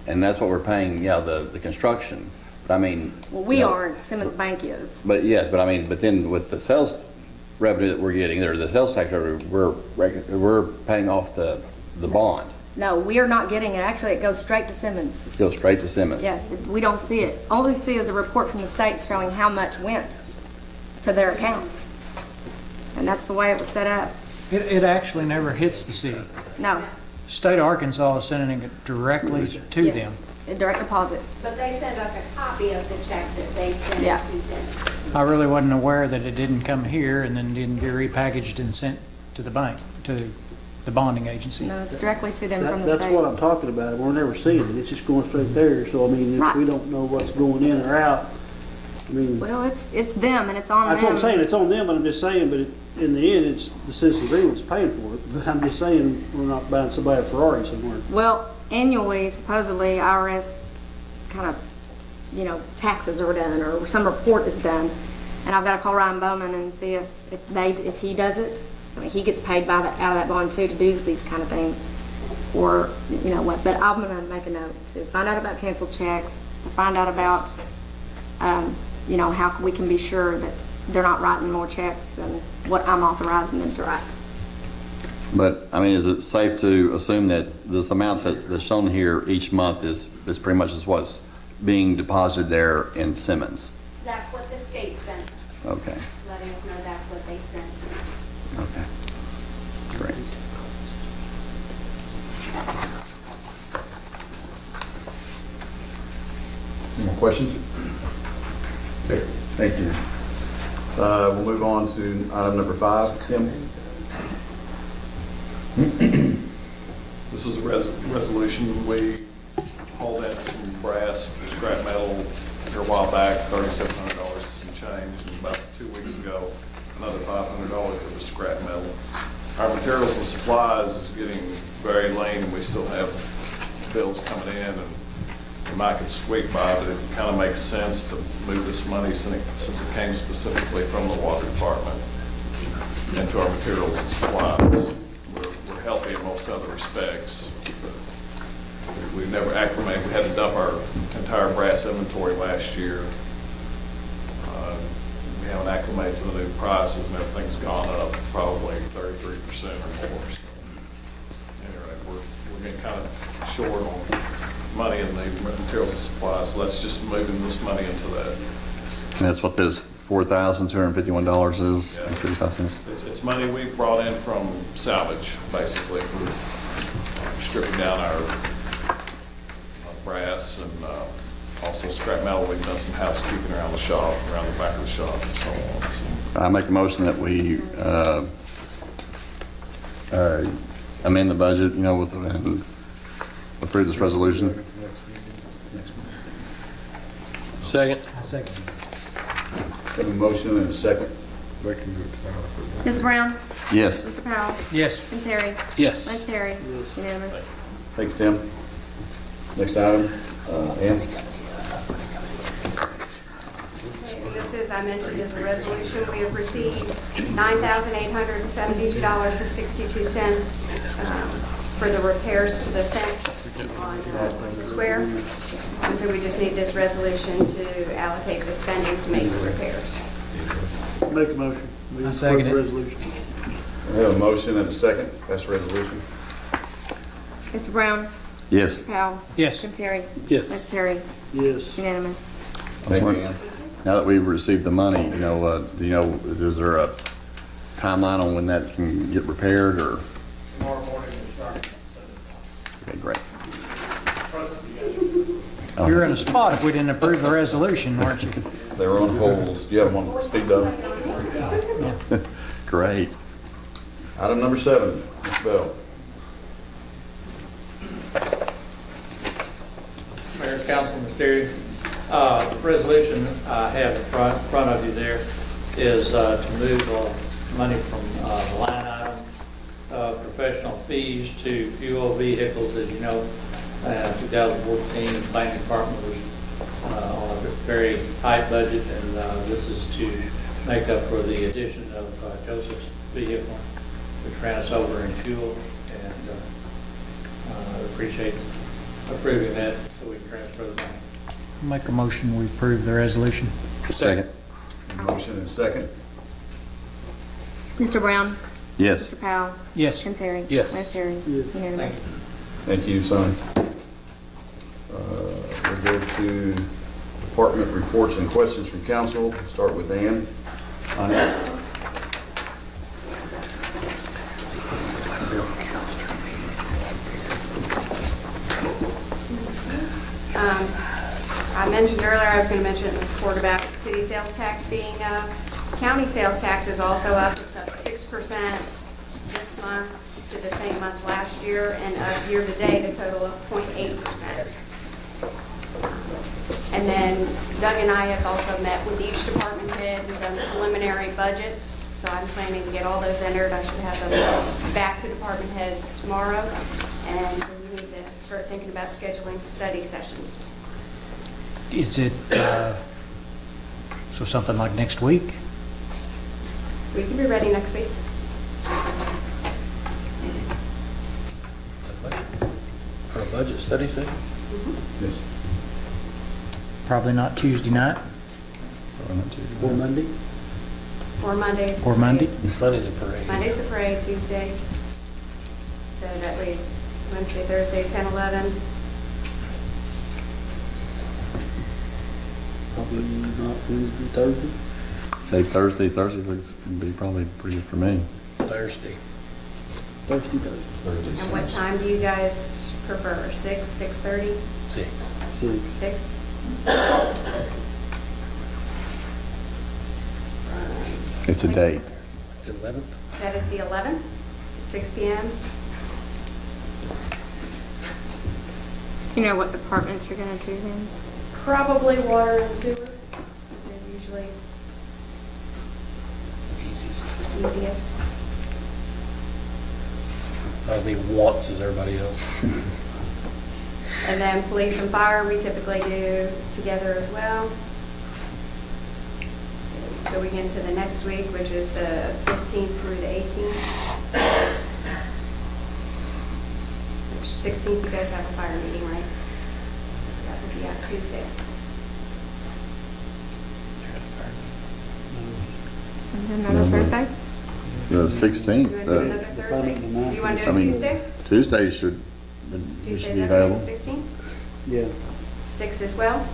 and that's what we're paying, yeah, the construction. But I mean. Well, we you know, aren't, Simmons Bank is. But yes, but I mean, but then with the sales revenue that we're getting, or the sales tax revenue, we're paying off the bond. No, we are not getting it. Actually, it goes straight to Simmons. It goes straight to Simmons. Yes, we don't see it. All we see is a report from the state showing how much went to their account. And that's the way it was set up. It actually never hits the city. No. State of Arkansas is sending it directly to them. Yes, a direct deposit. But they send us a copy of the check that they send Yeah. to Simmons. I really wasn't aware that it didn't come here and then didn't get repackaged and sent to the bank, to the bonding agency. No, it's directly to them from the That's state. what I'm talking about, we're never seeing it, it's just going straight there, so I mean, if Right. we don't know what's going in or out, I mean. Well, it's them and it's on them. That's what I'm saying, it's on them, but I'm just saying, but in the end, it's the citizen of Greenwood's paying for it. But I'm just saying, we're not buying somebody a Ferrari somewhere. Well, annually, supposedly IRS kind of, taxes are done or some report is done. And I've got to call Ryan Bowman and see if he does it. I mean, he gets paid out of that bond too to do these kind of things. Or, what, but I'm going to make a note to find out about canceled checks, to find out about, how we can be sure that they're not writing more checks than what I'm authorizing them to write. But, I mean, is it safe to assume that this amount that's shown here each month is pretty much is what's being deposited there in Simmons? That's what the state sent us, Okay, letting us know that's what they sent Simmons. okay, great. Any more questions? Okay, thank you. We'll move on to item number 5. Tim? This is a resolution. We hauled in some brass, scrap metal here a while back, $3,700 and change, and about 2 weeks ago, another $500 worth of scrap metal. Our materials and supplies is getting very lean, and we still have bills coming in, and Mike could squeak by, but it kind of makes sense to move this money since it came specifically from the water department into our materials and supplies. We're healthy in most other respects. We've never acclimated. We had to dump our entire brass inventory last year. we haven't acclimated to the new prices, and everything's gone up probably 33% or more. So anyway, we're getting kind of short on money in the materials and supplies, so that's just moving this money into that. And that's what this $4,251 is, and 55 cents. It's money we brought in from salvage, basically, from stripping down our brass and also scrap metal. We've done some housekeeping around the shop, around the back of the shop and so on. So I make a motion that we amend the budget, and approve this resolution. Second. Second. Have a motion and a second. Mr. Brown? Yes. Mr. Powell? Yes. Tim Terry? Yes. Vice Terry? Unanimous. Thank you, Tim. Next item, Ann. This is, I mentioned, is a resolution. We have received $9,872.62 for the repairs to the fence on the square. And so we just need this resolution to allocate the spending to make the repairs. Make a motion. We I second approve it. the resolution. We have a motion and a second. Pass the resolution. Mr. Brown? Yes. Mr. Powell? Yes. Tim Terry? Yes. Vice Terry? Yes. Unanimous. Thank you, Ann. Now that we've received the money, is there a timeline on when that can get repaired, or? Tomorrow morning, we're starting. Okay, great. You were in a spot if we didn't approve the resolution, weren't you? They were on hold. Do you have them on speed dial? Great. Item number 7, Ms. Bell. Mayor, Council, Mr. Terry, the resolution I have in front of you there is to move money from the line item professional fees to fuel vehicles. As you know, 2014, the planning department was on a very tight budget, and this is to make up for the addition of Joseph's vehicle, which ran us over in fuel, and I appreciate approving that so we can transfer the money. Make a motion, we approve the resolution. Second. Motion and a second. Mr. Brown? Yes. Mr. Powell? Yes. Tim Terry? Yes. Vice Terry? Unanimous. Thank you, son. We'll go to department reports and questions from council. Start with Ann. I mentioned earlier, I was going to mention the report about city sales tax being up. County sales tax is also up. It's up 6% this month to the same month last year, and up year-to-date a total of 0.8%. And then Doug and I have also met with each department head and done preliminary budgets, so I'm planning to get all those entered. I should have them back to department heads tomorrow, and so we need to start thinking about scheduling study sessions. Is it, so something like next week? We can be ready next week. For a budget study session? Yes. Probably not Tuesday night? Or Monday? Or Mondays. Or Monday? Monday's a parade. Monday's the parade, Tuesday. So that leaves Wednesday, Thursday, 10, 11. Probably not Wednesday, Thursday. Say Thursday would be probably pretty good for me. Thursday. Thursday. And what time do you guys prefer? 6, 6:30? 6. 6? It's a date. It's 11th. That is the 11th, 6 p.m. Do you know what departments you're going to do then? Probably water and sewer. Those are usually Easiest. easiest. Not as many wants as everybody else. And then police and fire, we typically do together as well. So going into the next week, which is the 15th through the 18th. Which 16th, you guys have a fire meeting, right? That would be on Tuesday. Another Thursday? The You want 16th, to do another Thursday? Do you want to do I a mean, Tuesday? Tuesday should be Tuesday's available. okay, 16? Yeah, 6 as well?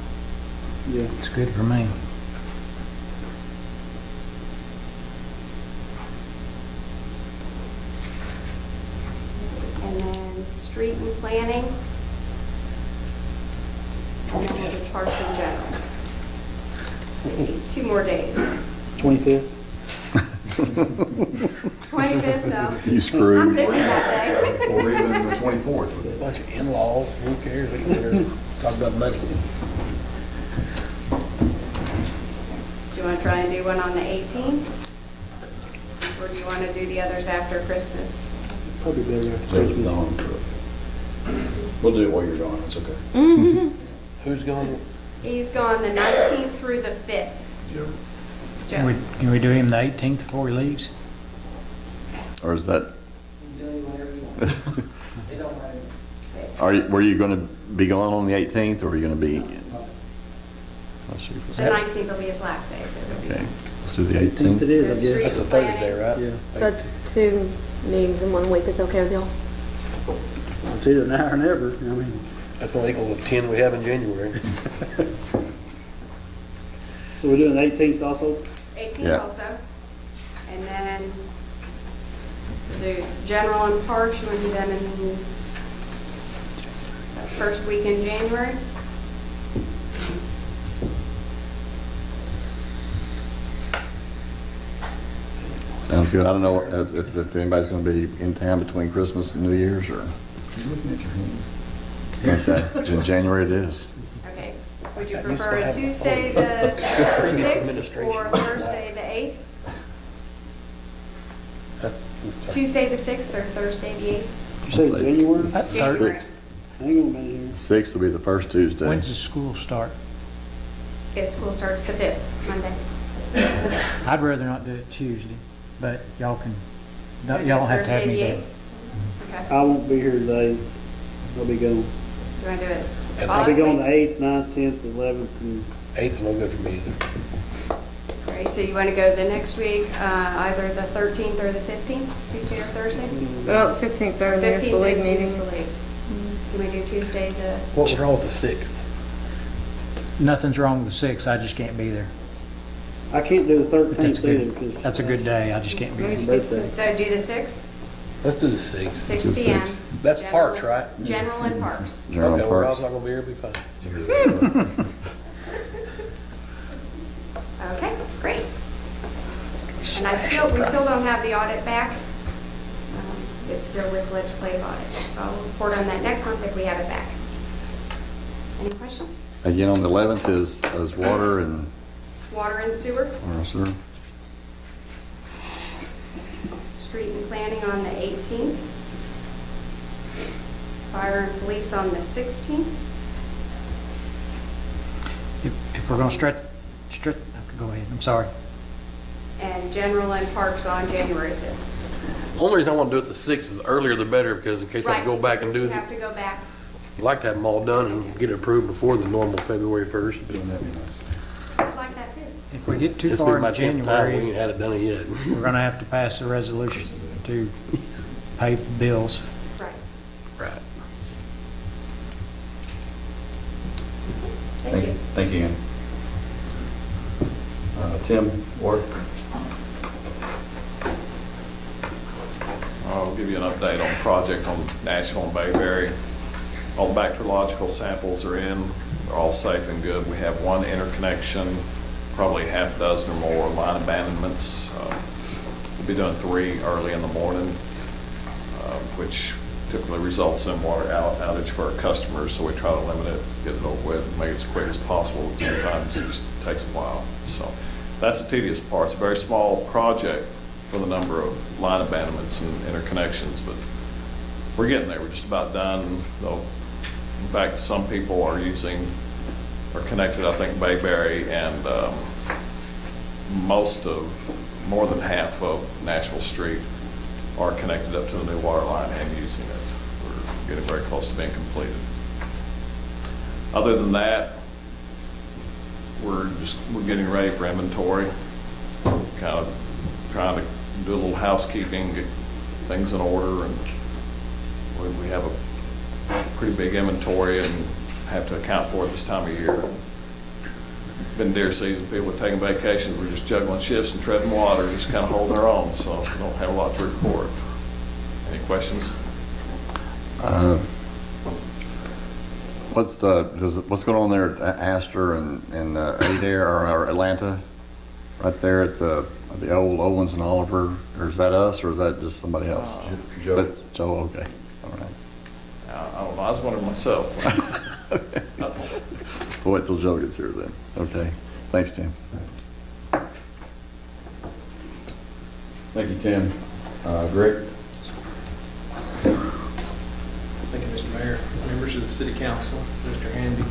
yeah. It's good for me. And then street and planning. And then we'll do parks in general. So we need 2 more days. 25th? 25th, no. You screwed. I'm busy that day. Or even the 24th. Bunch of in-laws, who cares? We can talk about money. Do you want to try and do one on the 18th? Or do you want to do the others after Christmas? Probably better after So it's Christmas. gone for- We'll do it while you're gone, it's okay. Who's going? He's gone the 19th through the 5th. Joe. Can we do him the 18th before he leaves? Or is that, Okay, were you going to be gone on the 18th, or are you going to be? Let's shoot for The 19th will be his last day, so it'll be. Okay, let's do the 18th it 18th. is, So I guess. street That's a planning. Thursday, right? Yeah. So 2 meetings in 1 week is okay with y'all? It's either now or never, I mean. That's gonna equal the 10 we have in January. So we're doing the 18th also? 18th Yeah. also. And then we'll do general and parks, you want to do them in the first week in January? Sounds good. I don't know if anybody's going to be in town between Christmas and New Year's, or. Okay, in January it is. Okay. Would you prefer a Tuesday the 6th or Thursday the 8th? Tuesday the 6th or Thursday the 8th? You say January? January. 6th. Hang on a minute here. 6th will be the first Tuesday. When's the school start? Okay, school starts the 5th, Monday. I'd rather not do it Tuesday, but y'all can, Wanna do y'all don't have to have Thursday me the there. 8th? Okay. I won't be here today. I'll be gone. You want to do it? I'll be gone the following week? 8th, 9th, 10th, 11th, and 8th's no good for me either. Great, so you want to go the next week, either the 13th or the 15th, Tuesday or Thursday? Well, the 15th is our municipal 15th league is meeting. municipal league. Can we do Tuesday the, What's wrong with the 6th? Nothing's wrong with the 6th, I just can't be there. I can't do the But that's 13th either good. because. That's a good day, I just can't be Maybe we there. should do the so do the 6th, Let's do the 6th. 6 do PM. 6th. That's General Parks, and- right? General and parks. General Okay, well, Rob's Parks. not gonna be here, it'll be fine. Okay, great. And we still don't have the audit back. It's still with legislative audit. So I'll report on that next month if we have it back. Any questions? Again, on the 11th is water and, Water and sewer, or sewer. street and planning on the 18th. Fire and police on the 16th. If we're gonna stretch, go ahead, I'm sorry. And general and parks on January 6th. Only reason I wanna do it the 6th is the earlier the better, because in case I Right, go back and because do, we have to go back. I'd like to have them all done and get it approved before the normal February 1st. but I'd like that too. If we get too It's far been my into 10th time, we January, ain't had it done yet. we're gonna have to pass a resolution to pay bills. Right. Right. Thank you. Thank you, Ann. Tim, Ward? I'll give you an update on the project on Nashville and Bayberry. All the bacteriological samples are in. They're all safe and good. We have one interconnection, probably half a dozen or more line abandonments. We'll be doing 3 early in the morning, which typically results in water outage for our customers, so we try to limit it, get it over with, make it as quick as possible. Sometimes it just takes a while. So that's the tedious part. It's a very small project for the number of line abandonments and interconnections, but we're getting there. We're just about done. Though, in fact, some people are connected, I think, Bayberry, and more than half of Nashville Street are connected up to the new water line and using it. We're getting very close to being completed. Other than that, we're getting ready for inventory. Kind of trying to do a little housekeeping, get things in order, and we have a pretty big inventory and have to account for it this time of year. Been deer season, people are taking vacations, we're just juggling shifts and treading water, just kind of holding our own, so we don't have a lot to report. Any questions? What's going on there at Astor and Adair or Atlanta? Right there at the old Owens and Oliver, or is that us, or is that just somebody else? Joe. Joe, okay, all right. I don't know, I was wondering myself. We'll wait till Joe gets here then. Okay, thanks, Tim. Thank you, Tim. Greg? Thank you, Mr. Mayor, members of the City Council, Mr. Handy,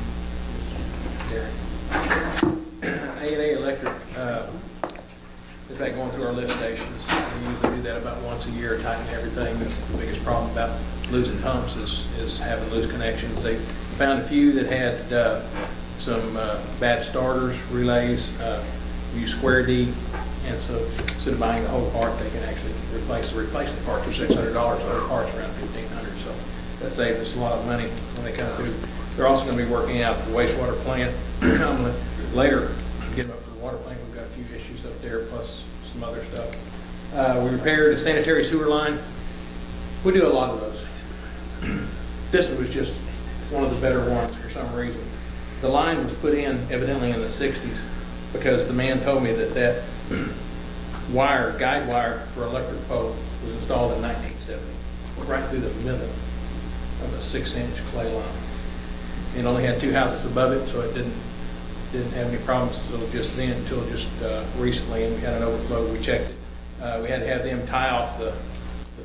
Derek. A&A Electric is back going through our lift stations. We usually do that about once a year, tighten everything. That's the biggest problem about losing pumps is having loose connections. They found a few that had some bad starters, relays, use square D, and so instead of buying the whole part, they can actually replace the parts for $600, other parts around $1,500. So that saves us a lot of money when they come through. They're also going to be working out the wastewater plant. I'm going to later get them up to the water plant. We've got a few issues up there, plus some other stuff. We repaired a sanitary sewer line. We do a lot of those. This one was just one of the better ones for some reason. The line was put in evidently in the 60s because the man told me that wire, guide wire for electric pole was installed in 1970, right through the middle of a 6-inch clay line. It only had 2 houses above it, so it didn't have any problems until just recently, and we had an overflow. We checked it. We had to have them tie off the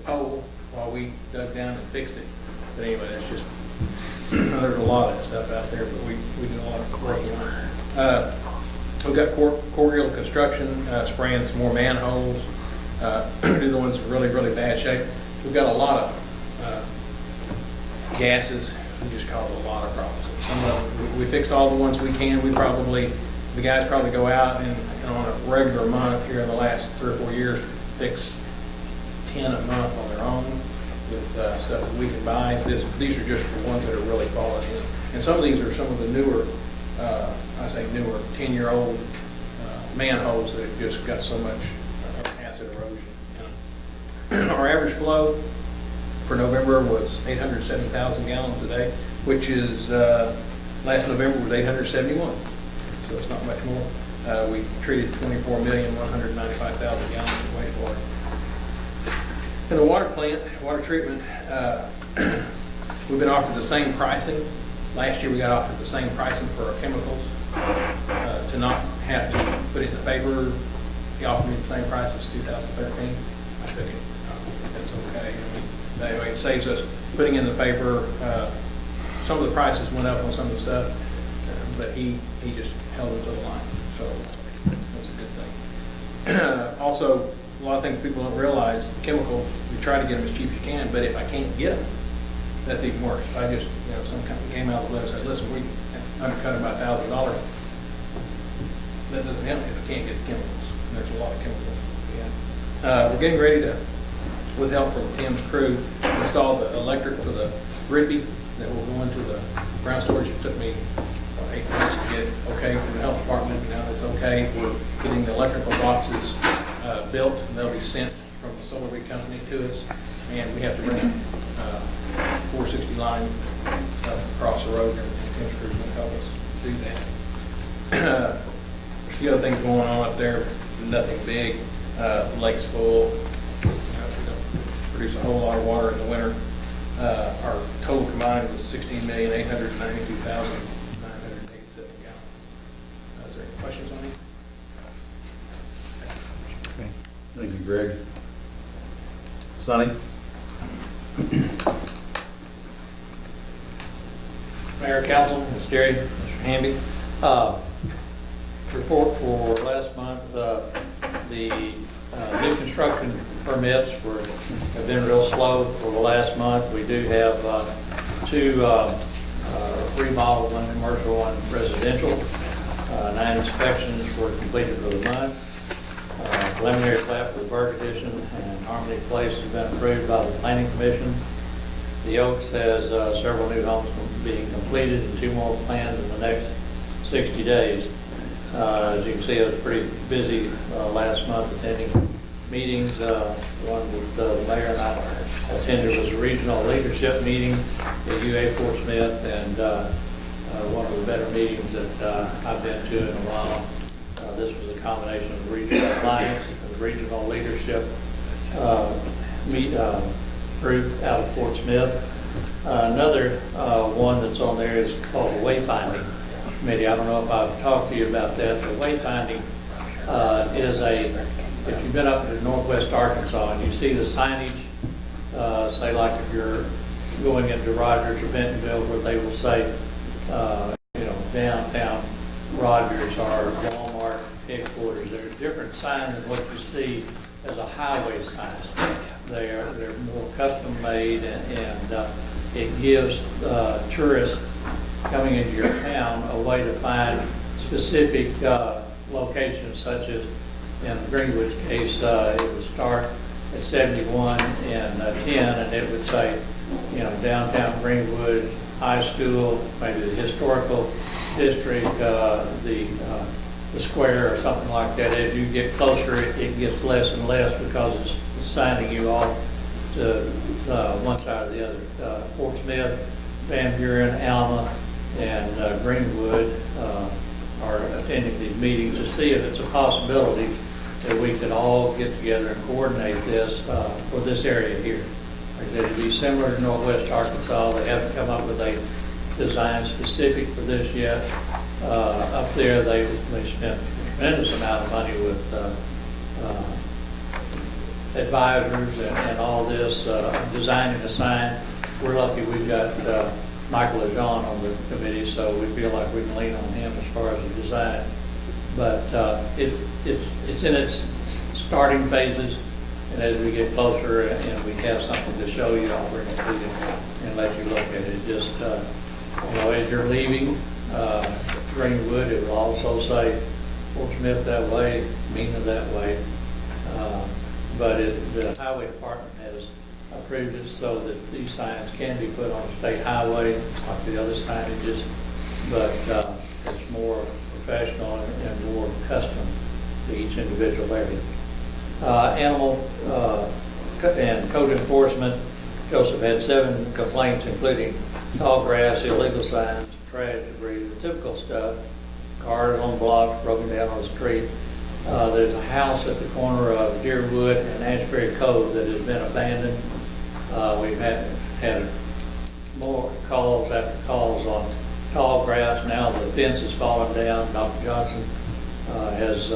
pole while we dug down and fixed it. But anyway, that's just, there's a lot of that stuff out there, but we do a lot of work on it. We've got Corgill Construction spraying some more manholes, do the ones in really, really bad shape. We've got a lot of gases. We just caused a lot of problems. Some of them, we fix all the ones we can. The guys probably go out and on a regular month here in the last 3 or 4 years, fix 10 a month on their own with stuff that we can buy. These are just the ones that are really falling in. And some of these are some of the newer, I say newer, 10-year-old manholes that have just got so much acid erosion in them. Our average flow for November was 807,000 gallons a day, which is, last November was 871. So it's not much more. We treated 24,195,000 gallons of wastewater. In the water plant, water treatment, we've been offered the same pricing. Last year we got offered the same pricing for our chemicals to not have to put it in the paper. He offered me the same price as 2013. I took it. That's okay. Anyway, it saves us putting in the paper. Some of the prices went up on some of the stuff, but he just held it to the line. So that's a good thing. Also, a lot of things people don't realize, chemicals, we try to get them as cheap as you can, but if I can't get them, that's even worse. If I just, some company came out and said, listen, we undercut it by $1,000. That doesn't help me if I can't get the chemicals. And there's a lot of chemicals. We're getting ready to, with help from Tim's crew, install the electric for the Gridby that will go into the ground storage. It took me 8 months to get it okay from the health department. Now it's okay. We're getting the electrical boxes built, and they'll be sent from the solar rig company to us. And we have to run 460 line across the road, and Tim's crew is going to help us do that. There's a few other things going on up there, nothing big. Lake's full. We don't produce a whole lot of water in the winter. Our total combined was 16,892,987 gallons. Is there any questions on it? Okay. Thank you, Greg. Sonny? Mayor, Council, Mr. Jerry, Mr. Hamby. Report for last month, the new construction permits have been real slow for the last month. We do have 2 remodels, 1 commercial, 1 residential. 9 inspections were completed for the month. Preliminary plat for the Burke addition and Harmony Place has been approved by the Planning Commission. The Oaks has several new homes being completed and 2 more planned in the next 60 days. As you can see, I was pretty busy last month attending meetings. One with the mayor and I attended was a regional leadership meeting at UA Fort Smith, and one of the better meetings that I've been to in a while. This was a combination of the regional alliance and the regional leadership group out of Fort Smith. Another one that's on there is called the Wayfinding Committee. I don't know if I've talked to you about that. The Wayfinding is if you've been up to northwest Arkansas and you see the signage, say like if you're going into Rogers or Bentonville, where they will say, downtown Rogers or Walmart headquarters. They're different signs than what you see as a highway sign. They're more custom made, and it gives tourists coming into your town a way to find specific locations, such as in Greenwood's case, it would start at 71 and 10, and it would say, downtown Greenwood, high school, maybe the historical district, the square or something like that. As you get closer, it gets less and less because it's signing you off to one side or the other. Fort Smith, Van Buren, Alma, and Greenwood are attending these meetings to see if it's a possibility that we could all get together and coordinate this for this area here. Like I said, it'd be similar to Northwest Arkansas. They haven't come up with a design specific for this yet. Up there, they spent a tremendous amount of money with advisors and all this, designing a sign. We're lucky we've got Michael Lejean on the committee, so we feel like we can lean on him as far as the design. But it's in its starting phases, and as we get closer and we have something to show you, I'll bring it to you and let you look at it. Just as you're leaving Greenwood, it will also say Fort Smith that way, Mena that way. But the highway department has approved it so that these signs can be put on a state highway like the other signages, but it's more professional and more custom to each individual area. Animal and code enforcement, Joseph had 7 complaints, including tall grass, illegal signs, trash, debris, the typical stuff, cars on blocks, broken down on the street. There's a house at the corner of Deerwood and Ashbury Cove that has been abandoned. We've had more calls after calls on tall grass. Now the fence has fallen down. Dr. Johnson has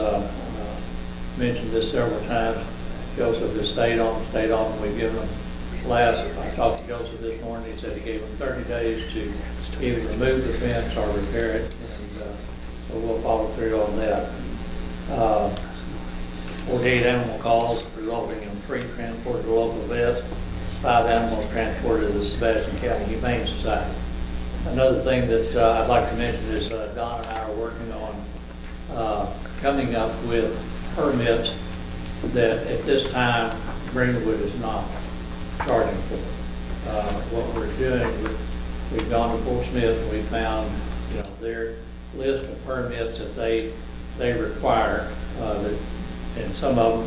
mentioned this several times. Joseph has stayed on, and we've given him I talked to Joseph this morning. He said he gave him 30 days to either remove the fence or repair it, and so we'll follow through on that. 48 animal calls resulting in 3 transported to local vets, 5 animals transported to the Sebastian County Humane Society. Another thing that I'd like to mention is Don and I are working on coming up with permits that at this time Greenwood is not charging for. What we're doing, we've gone to Fort Smith and we found their list of permits that they require, and some of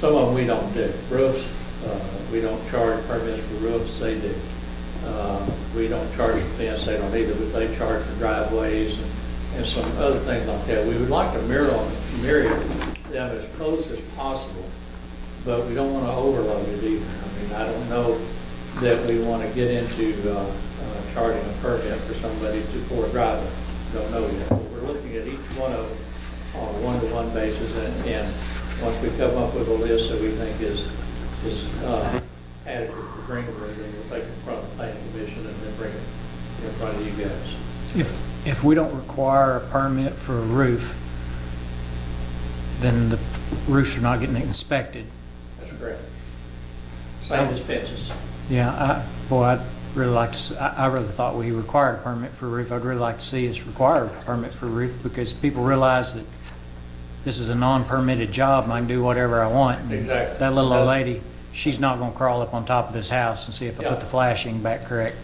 them we don't do. Roofs, we don't charge permits for roofs, they do. We don't charge for fence, they don't either, but they charge for driveways and some other things like that. We would like to mirror them as close as possible, but we don't want to overload it either. I mean, I don't know that we want to get into charging a permit for somebody for a driveway. Don't know yet. But we're looking at each one of them on a one-to-one basis, and once we come up with a list that we think is adequate for Greenwood, then we'll take it in front of the planning commission and then bring it in front of you guys. If we don't require a permit for a roof, then the roofs are not getting inspected. That's correct. Same as fences. Yeah, I'd really like to, I really thought we required a permit for a roof. I'd really like to see us require a permit for a roof, because people realize that this is a non-permitted job and I can do whatever I want. And Exactly. that little old lady, she's not gonna crawl up on top of this house and see if I put the flashing back correct.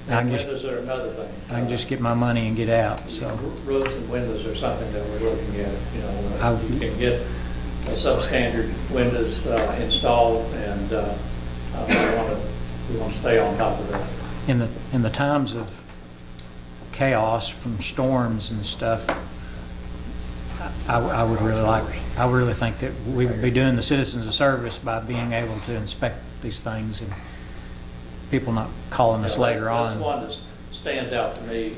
I And can just, windows are another thing. I can just get my money and get out, so. Roofs and windows are something that we're looking at, you know, I- you can get substandard windows installed, and we want to stay on top of that. In the times of chaos from storms and stuff, I would really like, I really think that we would be doing the citizens a service by being able to inspect these things and people not calling us later That's on. one that stands out to me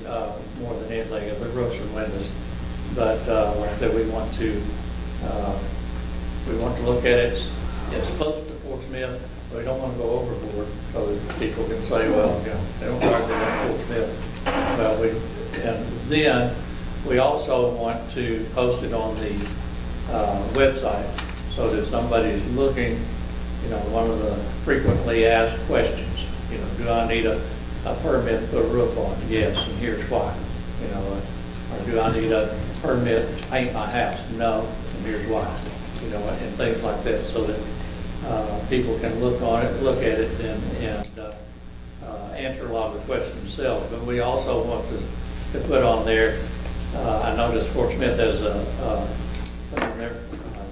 more than anything, the roofs and windows. But like I said, we want to look at it. It's close to Fort Smith, but we don't want to go overboard so that people can say, well, you know, they don't hardly want Fort Smith. Well, and then we also want to post it on the website so that if somebody's looking, you know, one of the frequently asked questions, you know, do I need a permit to put a roof on? Yes, and here's why. You know, or do I need a permit to paint my house? No, and here's why. You know, and things like that, so that people can look on it, look at it, and answer a lot of the questions themselves. But we also want to put on there. I noticed Fort Smith has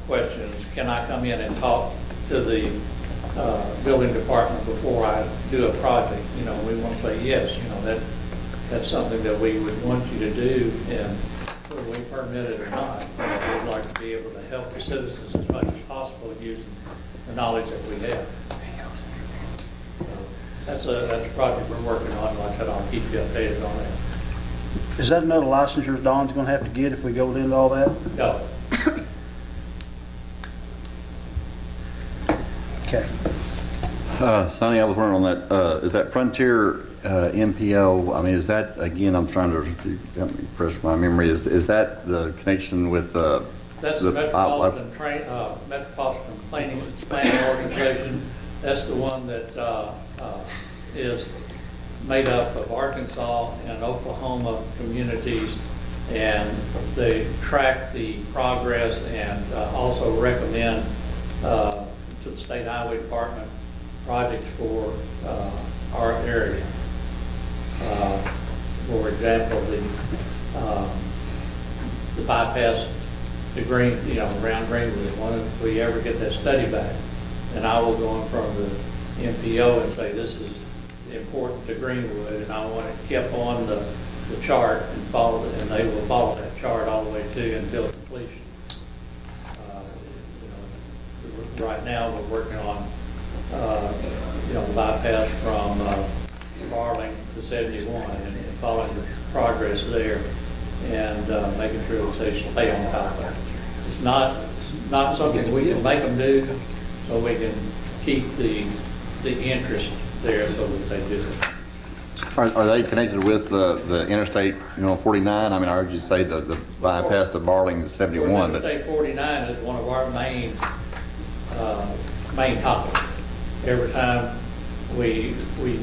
questions. Can I come in and talk to the building department before I do a project? You know, we want to say yes. You know, that's something that we would want you to do, and whether we permit it or not, we'd like to be able to help the citizens as much as possible using the knowledge that we have. So that's a project we're working on. Like I said, I'll keep you updated on that. Is that another licensure Don's gonna have to get if we go into all that? No. Okay. Sonny, I was wondering on that, is that Frontier MPO, I mean, is that, again, I'm trying to help me refresh my memory, is that the connection with That's the Metropolitan Planning Organization. That's the one that is made up of Arkansas and Oklahoma communities, and they track the progress and also recommend to the State Highway Department projects for our area. For example, the bypass to around Greenwood. If we ever get that study back, then I will go in front of the MPO and say, this is important to Greenwood, and I want it kept on the chart and follow it, and they will follow that chart all the way to until completion. Right now, we're working on, the bypass from Barling to 71 and following the progress there and making sure that they stay on top of it. It's not something we can make them do, so we can keep the interest there so that they do it. Are they connected with the Interstate, 49? I mean, I heard you say the bypass to Barling is 71, but Interstate 49 is one of our main topics. Every time we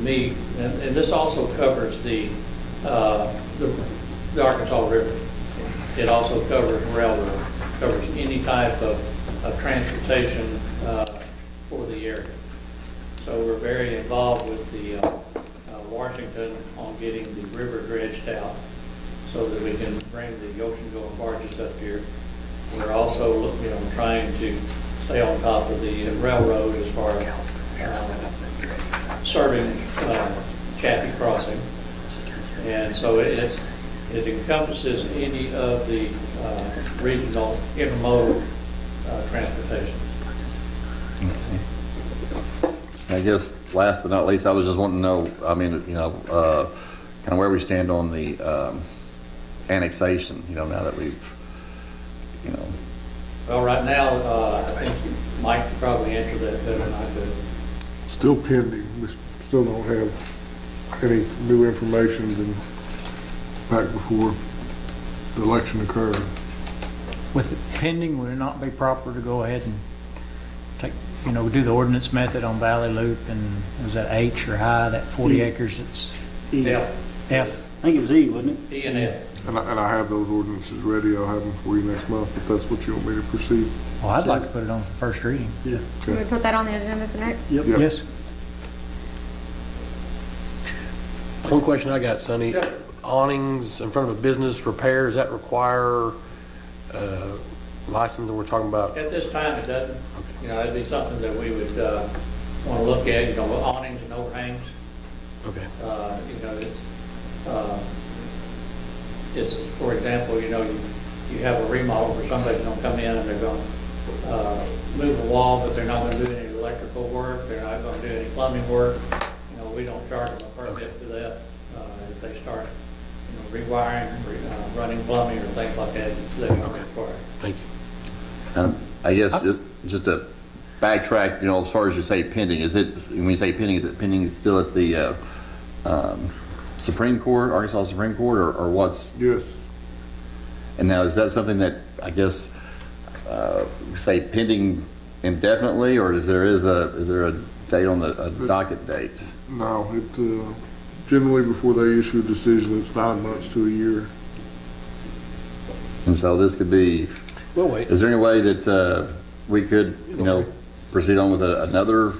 meet, and this also covers the Arkansas River. It also covers railroad, covers any type of transportation for the area. So we're very involved with the Washington on getting the river dredged out so that we can bring the ocean-going barges up here. We're also, trying to stay on top of the railroad as far as serving Chaffee Crossing. And so it encompasses any of the regional intermodal transportation. I guess last but not least, I was just wanting to know, I mean, kind of where we stand on the annexation, now that we've, Well, right now, I think Mike could probably answer that better than I could. Still pending. We still don't have any new information than back before the election occurred. With it pending, would it not be proper to go ahead and take, do the ordinance method on Valley Loop and was that H or I, that 40 acres, it's Yeah. F? think it was E, wasn't it? E and F. And I have those ordinances ready. I'll have them for you next month if that's what you want me to proceed. Well, I'd like to put it on for first reading. Yeah. Can we put that on the agenda for next? Yep. Yes. One question I got, Sonny. Awnings in front of a business repair, does that require license that we're talking about? At this time, it doesn't. You know, it'd be something that we would want to look at, you know, awnings and overhangs. Okay. You know, it's, for example, you know, you have a remodel where somebody's going to come in and they're going to move a wall, but they're not going to do any electrical work, they're not going to do any plumbing work. You know, we don't charge them a permit for that. If they start, you know, rewiring, running plumbing or things like that, they don't require. Thank you. I guess just to backtrack, you know, as far as you say pending, is it, when you say pending, is it pending still at the Supreme Court, Arkansas Supreme Court, or what's? Yes. And now, is that something that, I guess, say pending indefinitely, or is there a date on a docket date? No, generally before they issue a decision, it's 9 months to a year. And so this could be, We'll wait. is there any way that we could, you know, proceed on with another?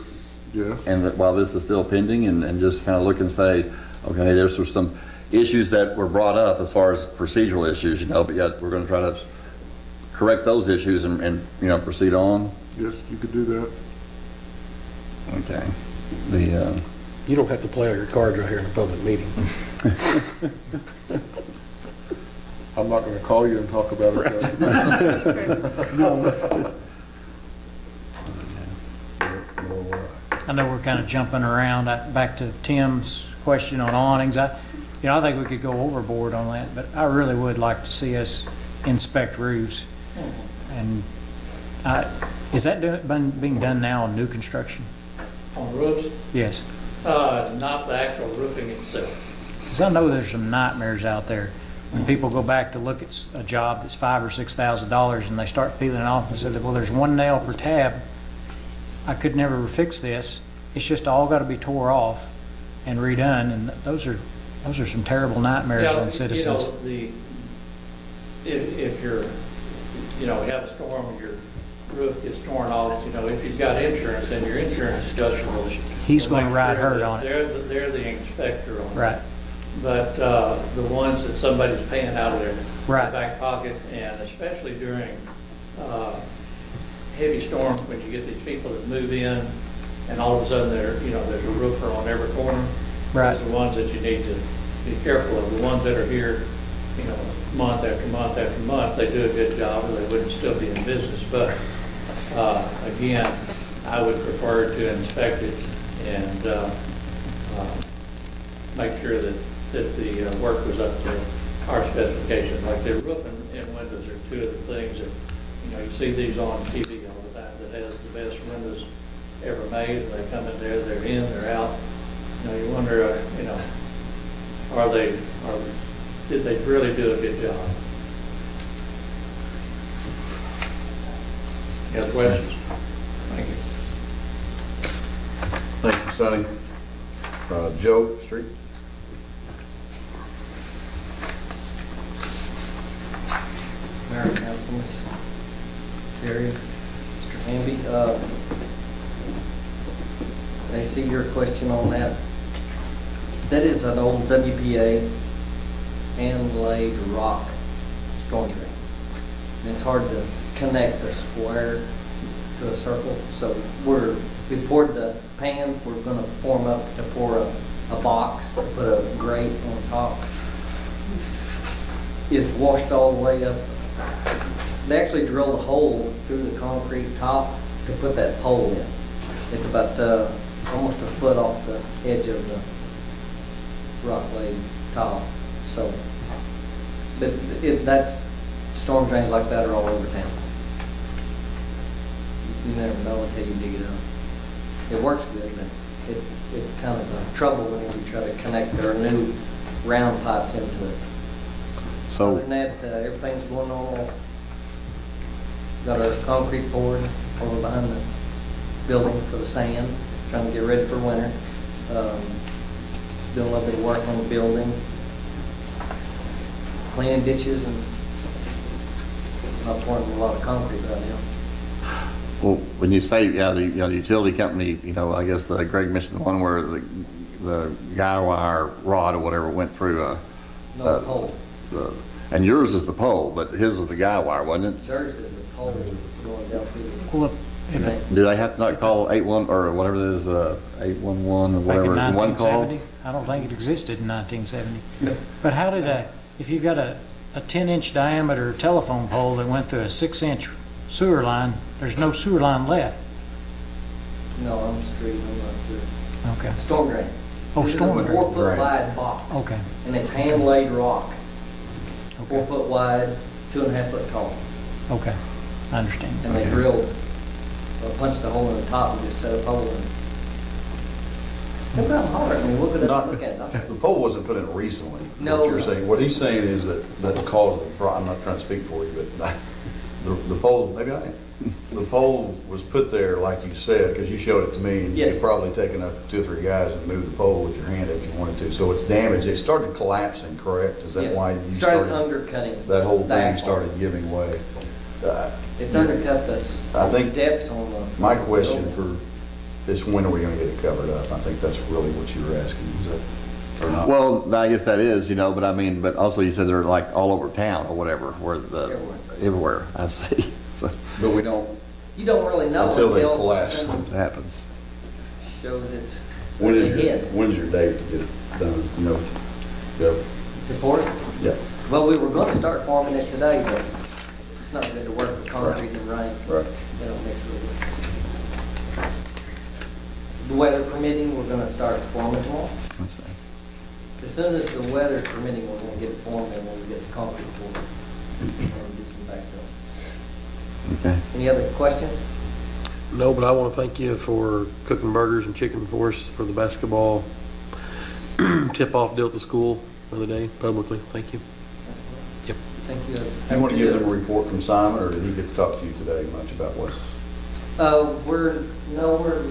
Yes. And that while this is still pending, and just kind of look and say, okay, there's some issues that were brought up as far as procedural issues, you know, but yet we're going to try to correct those issues and you know, proceed on? Yes, you could do that. Okay. You don't have to play all your cards right here in a public meeting. I'm not going to call you and talk about it. Though. I know we're kind of jumping around. Back to Tim's question on awnings. I think we could go overboard on that, but I really would like to see us inspect roofs. And is that being done now on new construction? On roofs, Yes. not the actual roofing itself. Because I know there's some nightmares out there when people go back to look at a job that's $5,000 or $6,000 and they start peeling it off and say, well, there's one nail per tab. I could never fix this. It's just all got to be tore off and redone, and those are some terrible nightmares on citizens. You know, if you're, you know, have a storm and your roof gets torn off, you know, if you've got insurance, then your insurance adjuster He's going to ride herd on it. They're the inspector on it. Right. But the ones that somebody's paying out of their Right. back pocket, and especially during heavy storms, when you get these people that move in, and all of a sudden there's a roofer on every corner. Right. Those are the ones that you need to be careful of. The ones that are here, you know, month after month after month, they do a good job, or they wouldn't still be in business. But again, I would prefer to inspect it and make sure that the work was up to our specifications. Like the roof and windows are two of the things that, you know, you see these on TV all the time, that has the best windows ever made, and they come in there, they're in, they're out. You know, you wonder, you know, did they really do a good job? Any other questions? Thank you. Thank you, Sonny. Joe Street. Mayor, Councilman, Terry, Mr. Hamby, I see your question on that. That is an old WPA hand-laid rock storm drain. And it's hard to connect a square to a circle. So we poured the pan, we're gonna form up to pour a box, put a grate on top. It's washed all the way up. They actually drilled a hole through the concrete top to put that pole in. It's about almost a foot off the edge of the rock laid top. So, but that's, storm drains like that are all over town. You never know until you dig it up. It works good, but it's kind of a trouble whenever you try to connect their new round pipes into it. So, other than that, everything's going normal. Got our concrete poured over behind the building for the sand, trying to get ready for winter. Doing a little bit of work on the building. cleaning ditches and not pouring a lot of concrete right now. Well, when you say, yeah, the utility company, I guess Greg mentioned the one where the guy wire rod or whatever went through No pole. and yours is the pole, but his was the guy wire, wasn't it? Theirs is the pole going down through the. Well, if it, Do they have to not call 81 or whatever it is, 811 or back in whatever, one call? 1970, I don't think it existed in 1970. But how did if you've got a 10-inch diameter telephone pole that went through a 6-inch sewer line, there's no sewer line left? No, on the street, I'm not sure. Okay. Storm drain. Oh, This is storm a drain. 4-foot wide box. Okay. And it's hand-laid rock. Okay. 4 foot wide, 2.5 foot tall. Okay, I understand. And they drilled, punched a hole in the top and just set a pole in. Come down, holler at me, look it up, look at it. The pole wasn't put in recently. No. What you're saying, what he's saying is that caused the problem. I'm not trying to speak for you, but the pole, maybe I am. The pole was put there, like you said, because you showed it to me, and you Yes. could probably take enough, 2 or 3 guys and move the pole with your hand if you wanted to. So it's damaged. It started collapsing, correct? Is that Yes. why you Started started? undercutting. That whole the thing asphalt. started giving way. It's undercut the I think depths on the. My question for is when are we gonna get it covered up? I think that's really what you were asking, is that, or not? Well, I guess that is, but also you said they're like all over town or whatever, where everywhere, I see. So, But we don't, You don't really know until they until collapse. something it happens. shows it's When is really your, hit. when's your date to get it done, Go. To pour it? Yeah, Well, we were gonna start farming it today, but it's not good to work with concrete and rain. right. They don't mix really well. The weather permitting, we're gonna start farming tomorrow. Let's see. As soon as the weather's permitting, we're gonna get it formed and we'll get the concrete poured and do some backfill. Okay. Any other questions? No, but I want to thank you for cooking burgers and chicken for us for the basketball tip-off deal at the school the other day publicly. Thank you. Yep. Thank you. You want to give them a report from Simon, or did he get to talk to you today much about what's? We're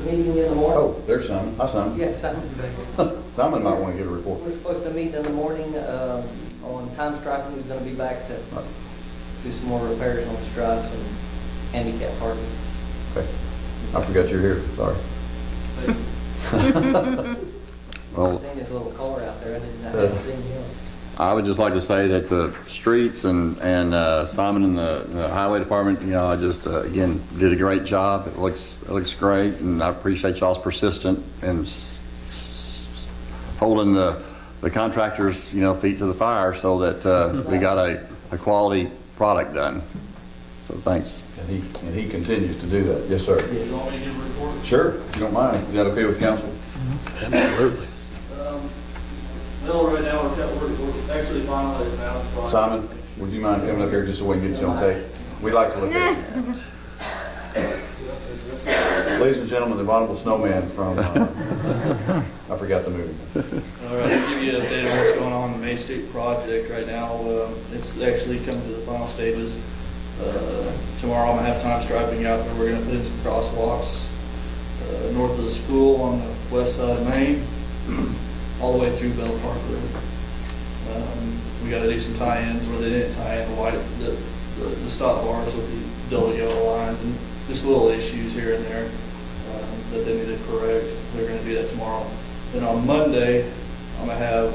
meeting in the morning. Oh, there's Simon. Hi, Simon. Yeah, Simon's back here. Simon might want to give a report. We're supposed to meet in the morning, on time striping. He's gonna be back to do some more repairs on the stripes and handicap parking. Okay. I forgot you're here, sorry. Well, I've seen his little car out there. I hadn't seen him. I would just like to say that the streets and Simon and the highway department, I just, again, did a great job. It looks great, and I appreciate y'all's persistent and holding the contractors, feet to the fire so that we got a quality product done. So thanks. And he continues to do that. Yes, sir. You want me to give a report? Sure, if you don't mind. Is that okay with council? Absolutely. Mill right now, we're actually finalizing now. Simon, would you mind coming up here just so we can get you on tape? We'd like to look at it. Ladies and gentlemen, the Abominable Snowman from, I forgot the movie. All right, I'll give you an update on what's going on in the May Street project right now. It's actually coming to the final stages. Tomorrow I'm gonna have time striping out there. We're gonna put in some crosswalks north of the school on the west side of Main, all the way through Bell Park Road. We gotta do some tie-ins where they didn't tie in the stop bars with the double yellow lines and just little issues here and there that they need to correct. They're gonna do that tomorrow. Then on Monday, I'm gonna have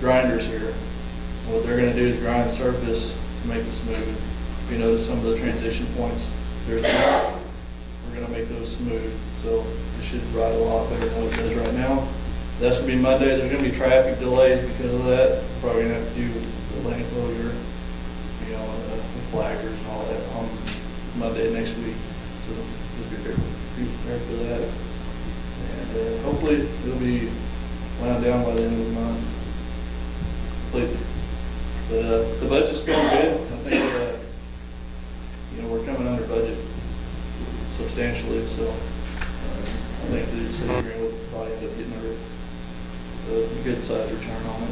grinders here. What they're gonna do is grind the surface to make it smooth. If you notice some of the transition points, we're gonna make those smooth, so it should ride a lot better than what it does right now. That's gonna be Monday. There's gonna be traffic delays because of that. Probably gonna have to do the lane closure, and the flaggers and all that on Monday next week. So we'll be prepared for that. And hopefully it'll be wound down by the end of the month. Completely. But the budget's going good. I think we're coming under budget substantially, so I think the city of Greenwood will probably end up getting a good size return on it.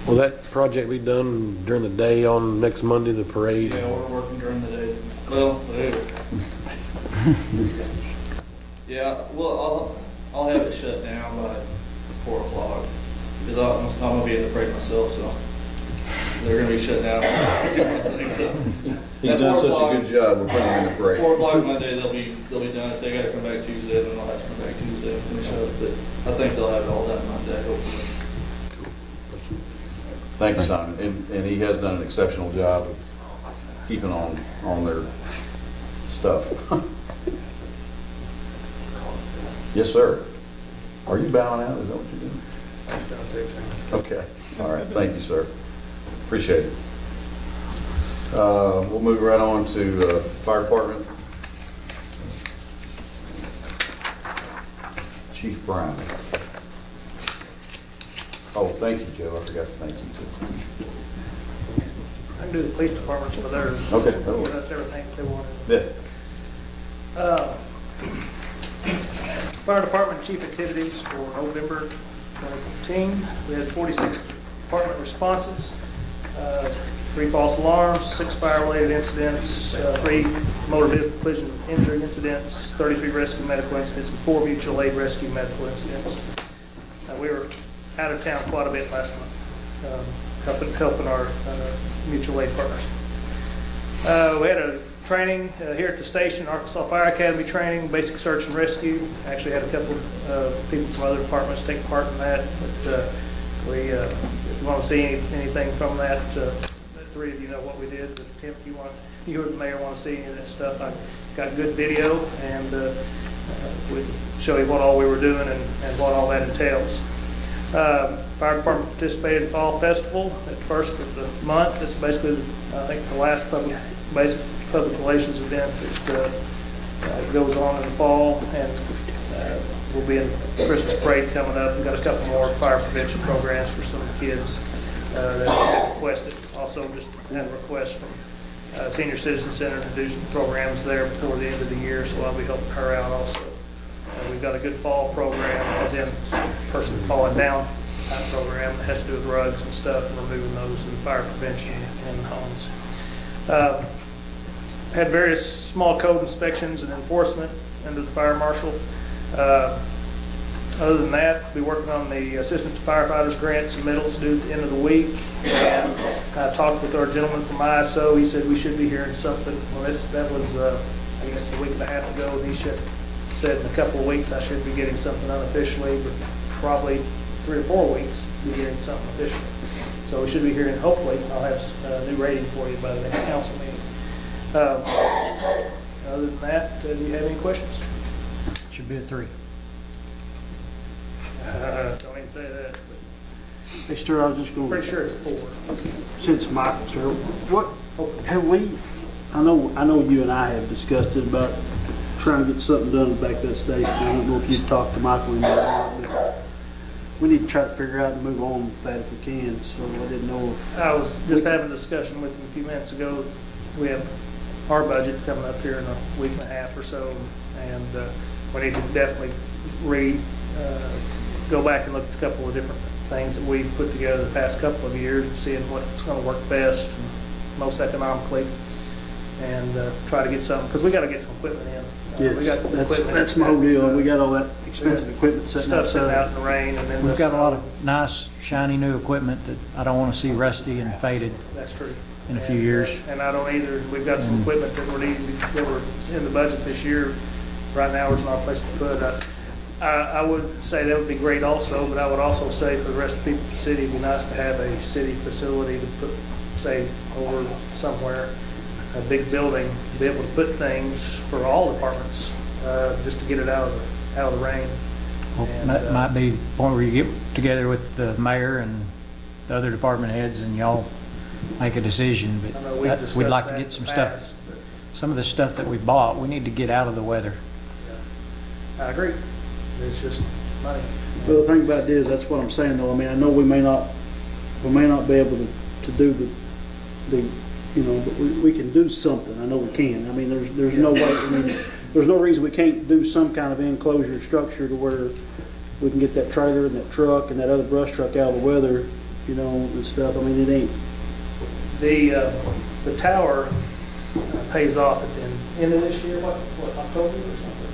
Will that project be done during the day on next Monday, the parade? Yeah, we're working during the day. Well, yeah, well, I'll have it shut down by 4 o'clock because I'm gonna be in the parade myself, so they're gonna be shut down. It's one thing, so. He's At done 4 such o'clock- a good job, we're putting him in the parade. 4 o'clock Monday, they'll be done. If they gotta come back Tuesday, then they'll have to come back Tuesday and finish up. But I think they'll have it all done Monday, hopefully. Thank you, Simon, and he has done an exceptional job of keeping on their stuff. Yes, sir. Are you bowing out? Is that what you're doing? Okay, all right, thank you, sir. Appreciate it. We'll move right on to fire department. Chief Brown. Oh, thank you, Joe, I forgot to thank you too. I can do the police departments for theirs. Okay. That's everything they wanted. Yeah. Fire department chief activities for November 2015. We had 46 department responses, 3 false alarms, 6 fire-related incidents, 3 motor vehicle collision injury incidents, 33 rescue medical incidents, and 4 mutual aid rescue medical incidents. We were out of town quite a bit last month, helping our mutual aid partners. We had a training here at the station, Arkansas Fire Academy training, basic search and rescue. Actually had a couple of people from other departments take part in that. But if you want to see anything from that, the 3 of you know what we did. But Tim, if you or the mayor want to see any of that stuff, I got good video, and we show you what all we were doing and what all that entails. Fire department participated in Fall Festival at the first of the month. It's basically, I think, the last basic public relations event that goes on in the fall, and we'll be in Christmas parade coming up. We've got a couple more fire prevention programs for some of the kids that have requested. Also, just had a request from Senior Citizen Center to do some programs there before the end of the year, so I'll be helping her out also. We've got a good fall program, as in person falling down type program that has to do with rugs and stuff and removing those, and fire prevention in homes. Had various small code inspections and enforcement under the fire marshal. Other than that, we'll be working on the assistant firefighters grant submittals due at the end of the week. And I talked with our gentleman from ISO. He said we should be hearing something. Well, that was, I guess, a week and a half ago. And he said in a couple of weeks I should be getting something unofficially, but probably 3 or 4 weeks be getting something officially. So we should be hearing, hopefully, I'll have a new rating for you by the next council meeting. Other than that, do you have any questions? Should be a 3. Don't even say that. Hey, Stuart, I was just going to... Pretty sure it's 4. Since Michael's here, what have we... I know you and I have discussed it about trying to get something done at the back of that station. I don't know if you've talked to Michael or not, but we need to try to figure out and move on with that if we can, so I didn't know if... I was just having a discussion with him a few minutes ago. We have our budget coming up here in a week and a half or so, and we need to definitely go back and look at a couple of different things that we've put together the past couple of years and seeing what's going to work best and most economically, and try to get some, because we got to get some equipment in. Yes, that's my whole deal. We got all that expensive equipment sitting Stuff sitting outside. out in the rain, and then We've this got a lot of nice, shiny new equipment that I don't want to see rusty and faded That's true. in a few years. And I don't either. We've got some equipment that we're needing, that were in the budget this year. Right now, there's not a place to put it. I would say that would be great also, but I would also say for the rest of the people in the city, it'd be nice to have a city facility to put, say, over somewhere, a big building, to be able to put things for all departments, just to get it out of the rain. Well, And, that might be the point where you get together with the mayor and the other department heads and y'all make a decision, I know but we've we'd discussed like to that get in some the stuff, past, but some of the stuff that we bought, we need to get out of the weather. I agree. It's just money. Well, the thing about it is, that's what I'm saying though. I mean, I know we may not be able to do the you know, but we can do something. I know we can. I mean, there's no way, I mean, there's no reason we can't do some kind of enclosure structure to where we can get that trailer and that truck and that other brush truck out of the weather, you know, and stuff. I mean, it ain't. The tower pays off at the end of this year, what, October or something?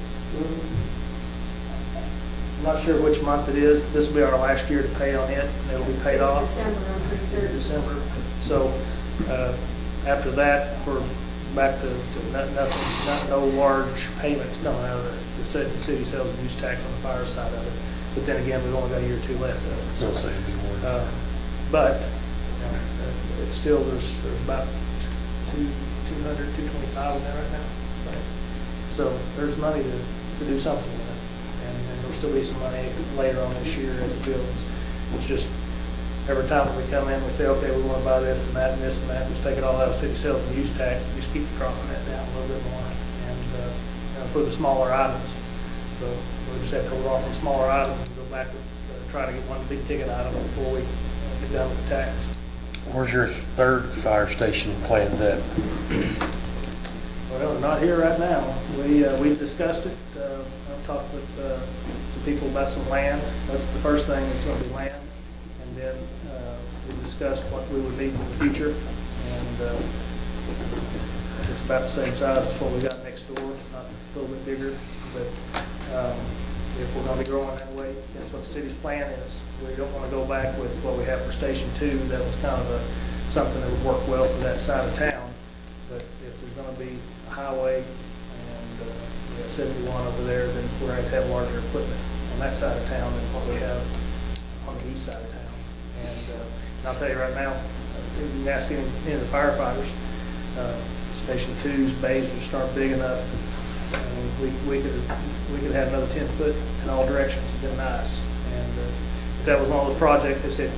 I'm not sure which month it is. This will be our last year to pay on it, and it'll be paid off. December, I'm pretty certain. December. So after that, we're back to no large payments coming out of the city sales and use tax on the fire side of it. But then again, we've only got a year or two left of it. Don't say it'd be more. But it's still, there's about 200, 225 in there right now. Right? So there's money to do something with it. And there'll still be some money later on this year as it builds. It's just every time we come in, we say, okay, we want to buy this and that and this and that, just take it all out of city sales and use tax, and just keeps dropping that down a little bit more. And for the smaller items. So we'll just have to hold off on smaller items and go back and try to get one big ticket item before we get done with the tax. Where's your third fire station plans at? Well, not here right now. We've discussed it. I've talked with some people about some land. That's the first thing, it's going to be land. And then we discussed what we would need in the future. And it's about the same size as what we got next door, not a little bit bigger. But if we're going to be growing that way, that's what the city's plan is. We don't want to go back with what we have for Station 2. That was kind of something that would work well for that side of town. But if there's going to be a highway and we have 71 over there, then we're going to have larger equipment on that side of town than what we have on the east side of town. And I'll tell you right now, you can ask any of the firefighters, Station 2's bays will start big enough. We could have another 10 foot in all directions. It'd been nice. And if that was one of those projects, they said,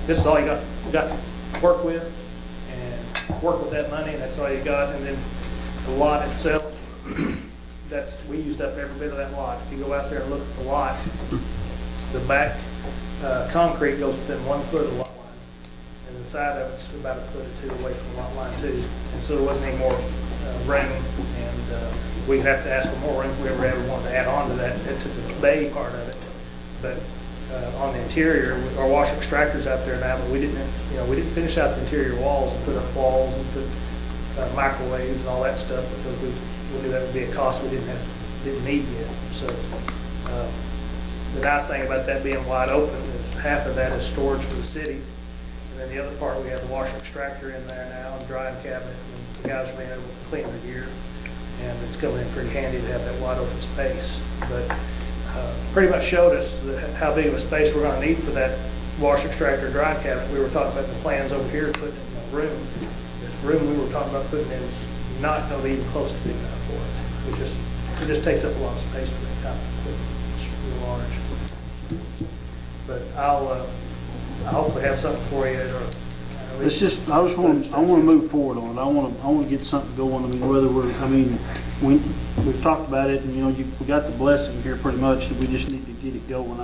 this is all you got to work with, and work with that money, and that's all you got. And then the lot itself, we used up every bit of that lot. If you go out there and look at the lot, the back concrete goes within 1 foot of the lot line, and the side of it's about 1 foot or 2 away from the lot line too. And so there wasn't any more room, and we'd have to ask for more room if we ever wanted to add on to that, to the bay part of it. But on the interior, our washer extractor's out there now, but we didn't finish out the interior walls and put up walls and put microwaves and all that stuff because we knew that would be a cost we didn't need yet. So the nice thing about that being wide open is half of that is storage for the city, and then the other part we have the washer extractor in there now and drying cabinet, and the guys are being able to clean their gear. And it's coming in pretty handy to have that wide open space. But pretty much showed us how big of a space we're going to need for that washer extractor dry cabinet. We were talking about the plans over here putting in the room. This room we were talking about putting in is not going to be even close to big enough for it. It just takes up a lot of space for that kind of equipment. It's real large. But I'll hopefully have something for you. It's just, I want to move forward on it. I want to get something going. We've talked about it, and we got the blessing here pretty much that we just need to get it going.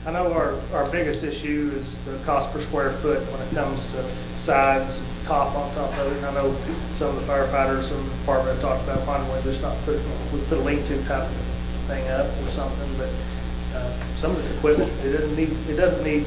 I know our biggest issue is the cost per square foot when it comes to sides and top on top of it. And I know some of the firefighters in the department have talked about finding a way to just not put a lean-to type of thing up or something, but some of this equipment, it doesn't need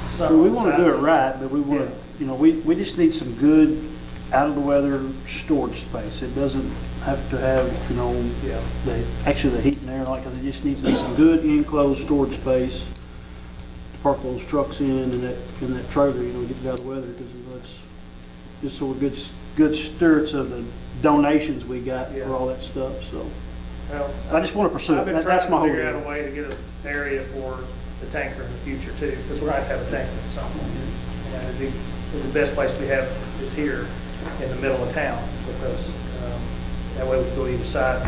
some. We want to do it right, but we want to, we just need some good out of the weather storage space. It doesn't have to have, the heat and air like that. It just needs to be some good enclosed storage space to park those trucks in that trailer, get it out of the weather, because that's just so we're good stewards of the donations we got for all that stuff. So I just want to pursue it. That's my whole deal. I've been trying to figure out a way to get an area for the tanker in the future too, because we're going to have a tanker at some point. And the best place we have is here in the middle of town, because that way we can go either side.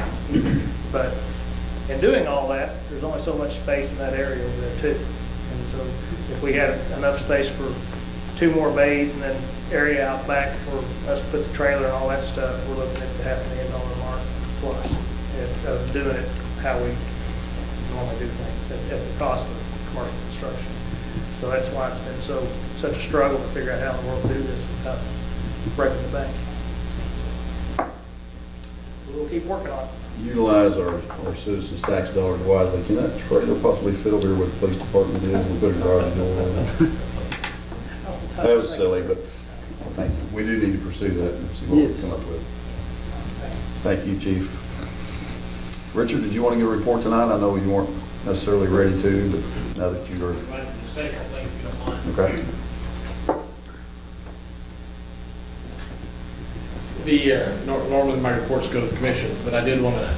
But in doing all that, there's only so much space in that area over there too. And so if we had enough space for 2 more bays and then area out back for us to put the trailer and all that stuff, we're looking at the $500,000 mark plus of doing it how we normally do things at the cost of commercial construction. So that's why it's been such a struggle to figure out how in the world to do this without breaking the bank. So we'll keep working on it. Utilize our citizens' tax dollars wisely. Can that trailer possibly fit over here where the police department is? We'll put a garage door in. That was silly, but thank you. We do need to pursue that and see what we come up with. Thank you, Chief. Richard, did you want to give a report tonight? I know you weren't necessarily ready to, but now that you are. Okay. Normally my reports go to the commission, but I did want to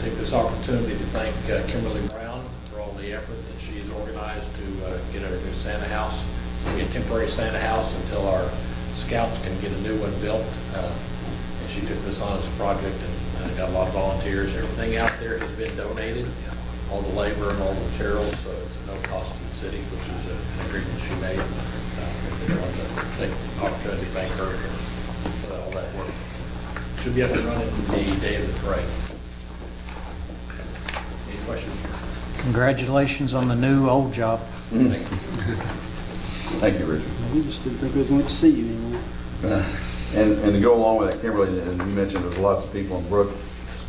take this opportunity to thank Kimberly Brown for all the effort that she's organized to get our new Santa house. It'll be a temporary Santa house until our scouts can get a new one built. And she took this on as a project and got a lot of volunteers. Everything out there has been donated, all the labor and all the materials, so it's at no cost to the city, which is an agreement she made. I wanted to take the opportunity to thank her for all that work. Should be up and running the day of the parade. Any questions? Congratulations on the new old job. Thank you, Richard. We just didn't think we was going to see you anymore. And to go along with that, Kimberly, and you mentioned there's lots of people, and Brooke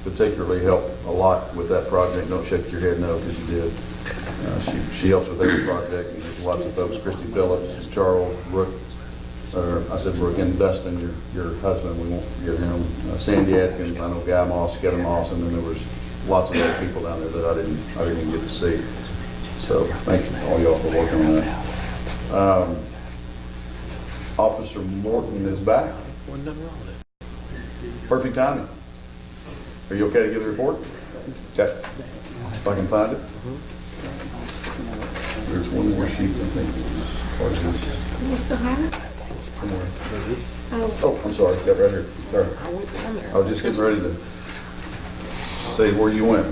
particularly helped a lot with that project. Don't shake your head no, because you did. She helps with every project, and there's lots of folks, Christy Phillips, Charles, Brooke, I said Brooke, and Dustin, your husband, we won't forget him. Sandy Atkins, I know Guy Moss, Kevin Moss, and then there was lots of other people down there that I didn't even get to see. So thanks all y'all for working on that. Officer Morton is back. Wasn't nothing wrong with it. Perfect timing. Are you okay to give the report? Okay. If I can find it. There's one more sheet, I think. You still have it? Oh, I'm sorry. Got it right here. Sorry. I was just getting ready to say where you went.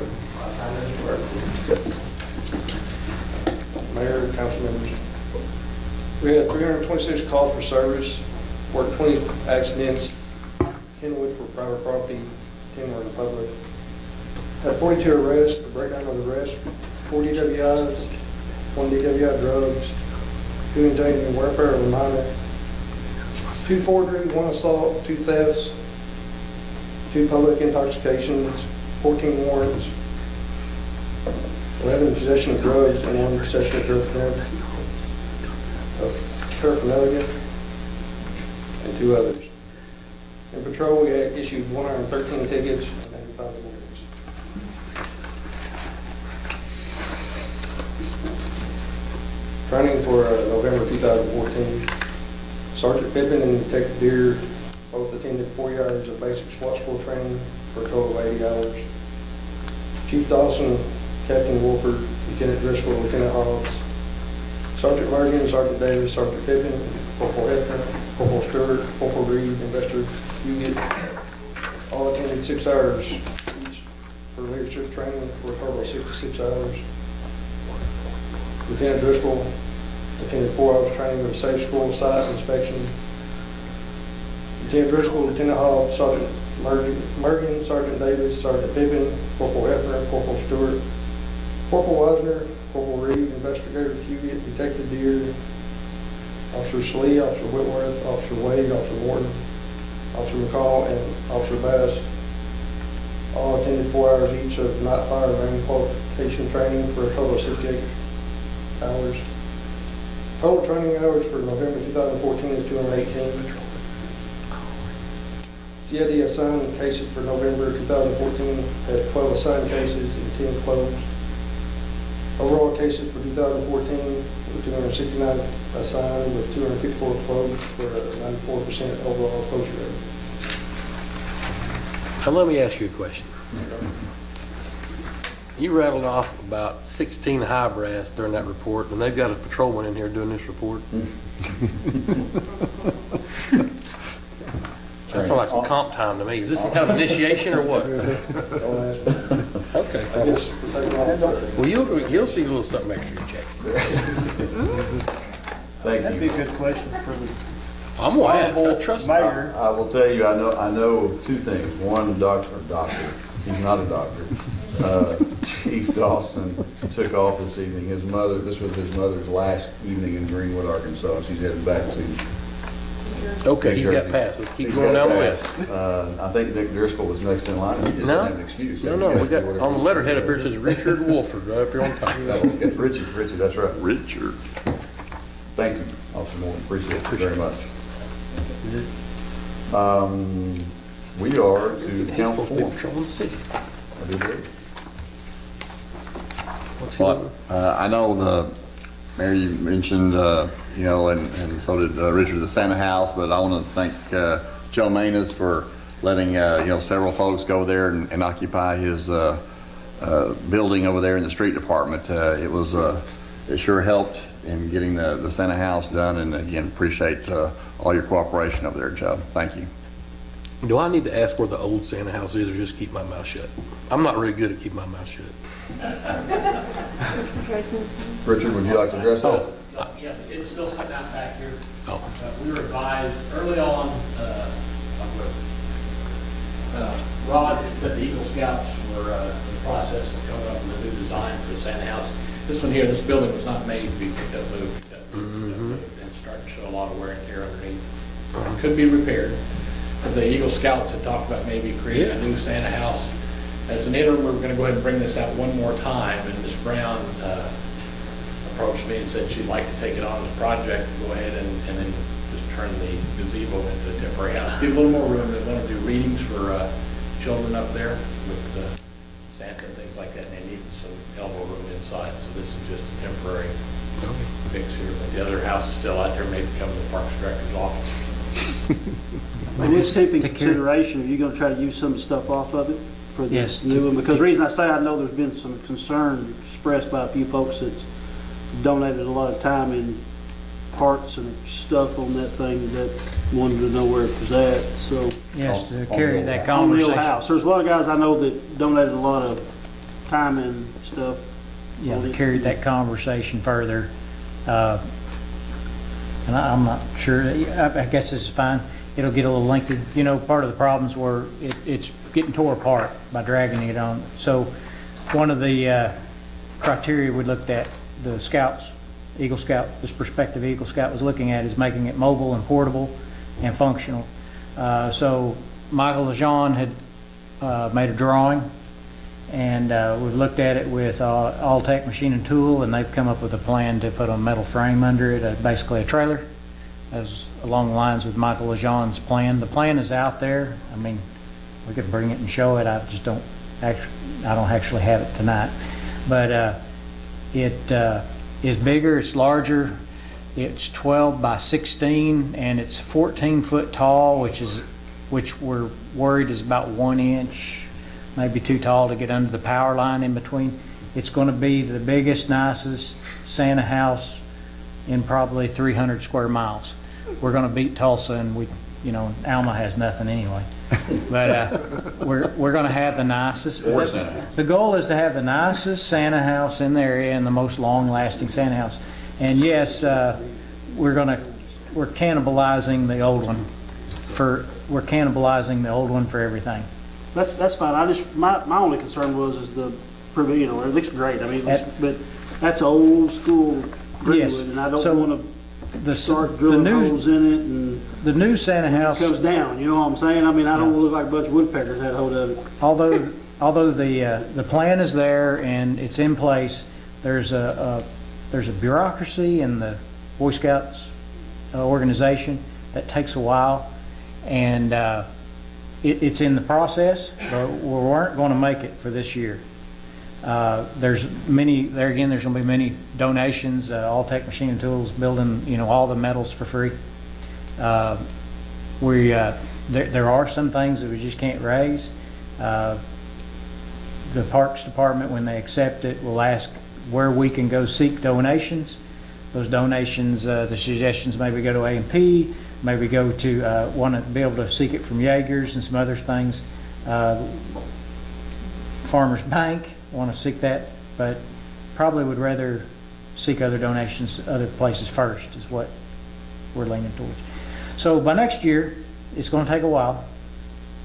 Mayor, council members. We had 326 calls for service, worked 20 accidents, 10 went for private property, 10 were in public. Had 42 arrests, the breakdown of the arrests, 4 DWIs, 1 DWI drugs, 2 endangered and welfare of a minor, 2 forgeries, 1 assault, 2 thefts, 2 public intoxications, 14 warrants, 11 possession of drugs, and 1 possession of drug paraphernalia, and 2 others. In patrol, we had issued 113 tickets and 85 warnings. Training for November 2014. Sergeant Pippin and Detective Deere both attended 4 hours of basic SWAT school training for a total of 80 hours. Chief Dawson, Captain Wolford, Lieutenant Driscoll, Lieutenant Hobbs, Sergeant Morgan, Sergeant Davis, Sergeant Pippin, Corporal Hefner, Corporal Stewart, Corporal Reed, and Investor Huguet all attended 6 hours each for leadership training for a total of 66 hours. Lieutenant Driscoll attended 4 hours training with a safe school site inspection. Lieutenant Driscoll, Lieutenant Hobbs, Sergeant Morgan, Sergeant Davis, Sergeant Pippin, Corporal Hefner, Corporal Stewart, Corporal Wisner, Corporal Reed, Investigator Huguet, Detective Deere, Officer Slee, Officer Whitworth, Officer Wade, Officer Morton, Officer McCall, and Officer Bass all attended 4 hours each of night fire and rain qualification training for a total of 68 hours. Total training hours for November 2014 is 218. CID assigned cases for November 2014 had 12 assigned cases and 10 closed. Overall cases for 2014 were 269 assigned with 254 closed for a 94% overall closure rate. Now, let me ask you a question. You rattled off about 16 high brass during that report, and they've got a patrolman in here doing this report. That sounds like some comp time to me. Is this some kind of initiation or what? Okay. Well, you'll see a little something extra to check. Thank That'd be you. a good question for the I'm gonna ask. I trust you. mayor. I will tell you, I know of 2 things. One, doctor, he's not a doctor. Chief Dawson took off this evening. This was his mother's last evening in Greenwood, Arkansas. She's headed back to Okay, he's got passed. Let's keep going down the list. I think Dick Driscoll was next in line. He just didn't have an excuse. No, we got, on the letterhead up here, it says Richard Wolford, right up here on top. It's Richie, that's right. Richard. Thank you, Officer Morton, appreciate it very much. We are to council forum. Patrolling the city. I do believe. Well, I know Mayor, you mentioned, and so did Richard, the Santa House, but I want to thank Joe Manus for letting, several folks go there and occupy his building over there in the street department. It sure helped in getting the Santa house done, and again, appreciate all your cooperation over there, Joe. Thank you. Do I need to ask where the old Santa house is, or just keep my mouth shut? I'm not really good at keeping my mouth shut. Richard, would you like to address that? Yeah, it's still sitting out back here. Oh. We were advised early on, Rod had said the Eagle Scouts were in the process of coming up with a new design for the Santa house. This one here, this building was not made to be picked up, moved, and it's starting to show a lot of wear and tear underneath. It could be repaired. But the Eagle Scouts had talked about maybe creating a new Santa house. As an interim, we were going to go ahead and bring this out one more time, and Ms. Brown approached me and said she'd like to take it on as a project, go ahead and then just turn the gazebo into a temporary house. Give a little more room. They want to do readings for children up there with Santa and things like that, and they need some elbow room inside. So this is just a temporary fix here. But the other house is still out there, may become the Parks Director's office. And it's taking consideration, are you gonna try to use some of the stuff off of it for this Yes. new one? Because the reason I say, I know there's been some concern expressed by a few folks that's donated a lot of time and parts and stuff on that thing that wanted to know where it was at, so. Yes, to carry that On the old conversation. house. There's a lot of guys I know that donated a lot of time and stuff. Yeah, on to it. carry that conversation further. And I'm not sure, I guess this is fine. It'll get a little lengthy. You know, part of the problems were it's getting tore apart by dragging it on. So one of the criteria we looked at, the scouts, Eagle Scout, this prospective Eagle Scout was looking at is making it mobile and portable and functional. So Michael Lejean had made a drawing, and we've looked at it with All-Tech Machine and Tool, and they've come up with a plan to put a metal frame under it, basically a trailer, as along the lines with Michael Lejean's plan. The plan is out there. I mean, we could bring it and show it. I just don't actually have it tonight. But it is bigger, it's larger. It's 12 by 16, and it's 14 foot tall, which we're worried is about 1 inch, maybe too tall to get under the power line in between. It's going to be the biggest, nicest Santa house in probably 300 square miles. We're going to beat Tulsa, and Alma has nothing anyway. But we're going to have the nicest. Or Santa house. The goal is to have the nicest Santa house in the area and the most long-lasting Santa house. And yes, we're cannibalizing the old one for everything. That's fine. My only concern is the, it looks great. I mean, but that's old school Greenwood, Yes. and I don't So want to start drilling holes in it and the new Santa house it comes down. You know what I'm saying? I mean, I don't want to look like a bunch of woodpeckers had hold of it. Although the plan is there and it's in place, there's a bureaucracy in the Boy Scouts organization that takes a while, and it's in the process, but we weren't going to make it for this year. There's going to be many donations. All-Tech Machine and Tools building, all the metals for free. There are some things that we just can't raise. The Parks Department, when they accept it, will ask where we can go seek donations. Those donations, the suggestions maybe go to A&P, maybe go to, want to be able to seek it from Jaegers and some other things. Farmers Bank, want to seek that, but probably would rather seek other donations other places first, is what we're leaning towards. So by next year, it's going to take a while.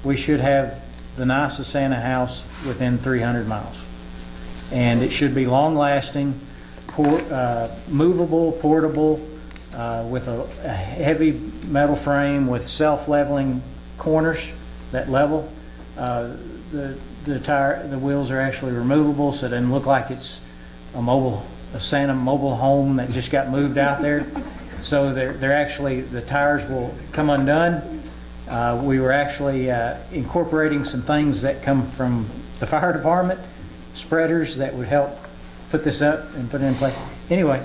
We should have the nicest Santa house within 300 miles. And it should be long-lasting, movable, portable, with a heavy metal frame with self-leveling corners that level. The wheels are actually removable, so it doesn't look like it's a Santa mobile home that just got moved out there. So they're actually, the tires will come undone. We were actually incorporating some things that come from the fire department, spreaders that would help put this up and put it in place. Anyway,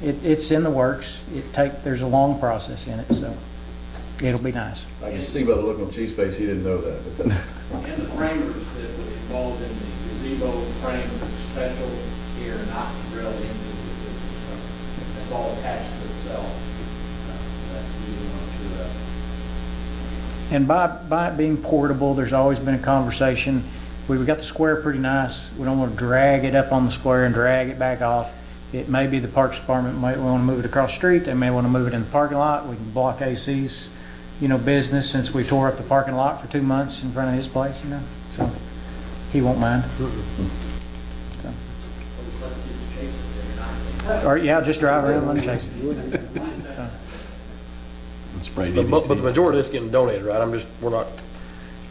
it's in the works. There's a long process in it, so. it'll be nice. I can see by the look on Chief's face, he didn't know that. But that's- And the framers that were involved in the gazebo frames are special here, not drilled into the existing structure. That's all attached to itself. That's really not sure of. And by it being portable, there's always been a conversation. We've got the square pretty nice. We don't want to drag it up on the square and drag it back off. It may be the Parks Department might want to move it across the street. They may want to move it in the parking lot. We can block AC's, business since we tore up the parking lot for 2 months in front of his place, So he won't mind. So. Or, yeah, just drive around and let him chase it. So. Spray But DDT. the majority of this getting donated, right?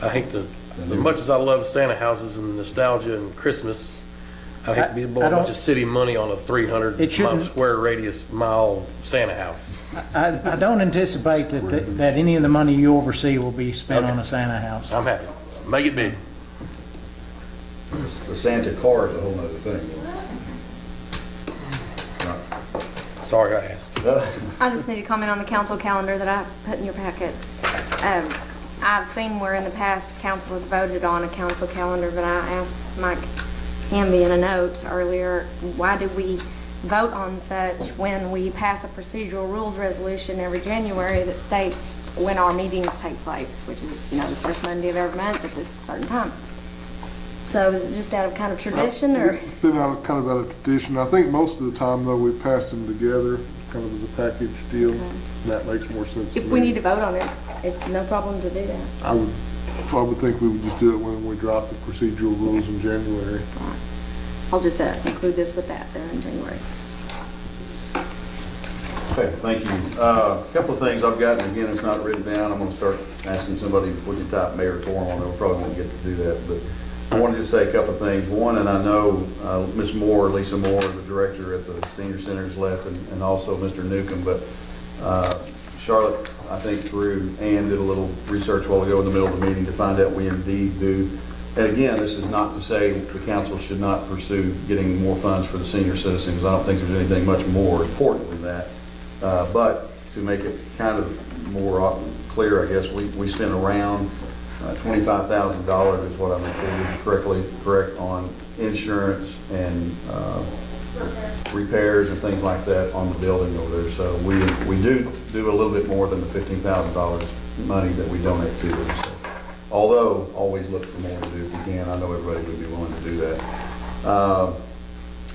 I hate to, as much as I love Santa houses and nostalgia and Christmas, I hate to be blowing a bunch of city money on a 300 square radius mile Santa house. I don't anticipate that any of the money you oversee will be spent on a Santa house. I'm happy. Make it big. The Santa car is a whole nother thing. Sorry I asked. I just need to comment on the council calendar that I put in your packet. I've seen where in the past the council has voted on a council calendar, but I asked Mike Hamby in a note earlier, why do we vote on such when we pass a procedural rules resolution every January that states when our meetings take place, which is, the first Monday of every month at this certain time. So is it just out of kind of tradition, or? It's been kind of out of tradition. I think most of the time, though, we passed them together, kind of as a package deal. And that makes more sense to me. If we need to vote on it, it's no problem to do that. I would think we would just do it when we drop the procedural rules in January. I'll just include this with that then in January. Okay, thank you. A couple of things I've got, and again, it's not written down. I'm going to start asking somebody if we can type Mayor Torm on there. We'll probably won't get to do that, but I wanted to say a couple of things. One, and I know Ms. Moore, Lisa Moore, the director at the senior center, has left, and also Mr. Newcomb, but Charlotte, I think, through Ann, did a little research while ago in the middle of the meeting to find out we indeed do. And again, this is not to say the council should not pursue getting more funds for the senior citizens. I don't think there's anything much more important than that. But to make it kind of more clear, I guess, we spend around $25,000 is what I'm correct on insurance and repairs and things like that on the building over there. So we do a little bit more than the $15,000 money that we donate to them. So, although always look for more to do if you can. I know everybody would be willing to do that.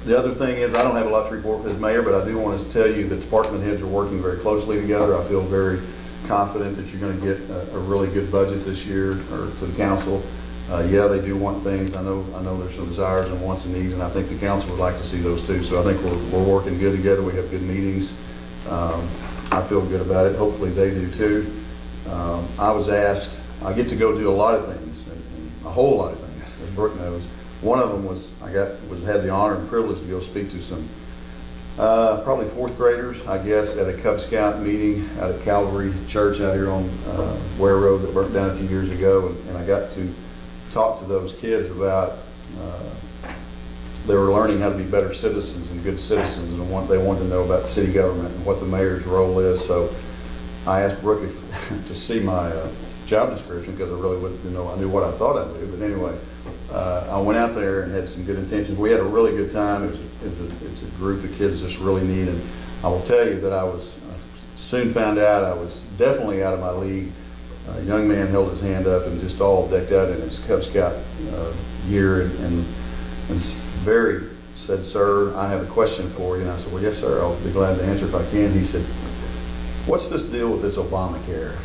The other thing is, I don't have a lot to report as mayor, but I do want to tell you that department heads are working very closely together. I feel very confident that you're going to get a really good budget this year, or to the council. Yeah, they do want things. I know there's some desires and wants and needs, and I think the council would like to see those too. So I think we're working good together. We have good meetings. I feel good about it. Hopefully they do too. I was asked, I get to go do a lot of things, a whole lot of things, as Brooke knows. One of them was had the honor and privilege to go speak to some probably fourth graders, I guess, at a Cub Scout meeting out at Calvary Church out here on Ware Road that burnt down a few years ago, and I got to talk to those kids about they were learning how to be better citizens and good citizens, and what they wanted to know about city government and what the mayor's role is. So I asked Brooke to see my job description, because I really wouldn't know. I knew what I thought I knew, but anyway, I went out there and had some good intentions. We had a really good time. It's a group of kids just really neat, and I will tell you that I was soon found out I was definitely out of my league. A young man held his hand up and just all decked out in his Cub Scout gear, and said, "Sir, I have a question for you." And I said, "Well, yes, sir. I'll be glad to answer if I can." He said, "What's this deal with this Obamacare?"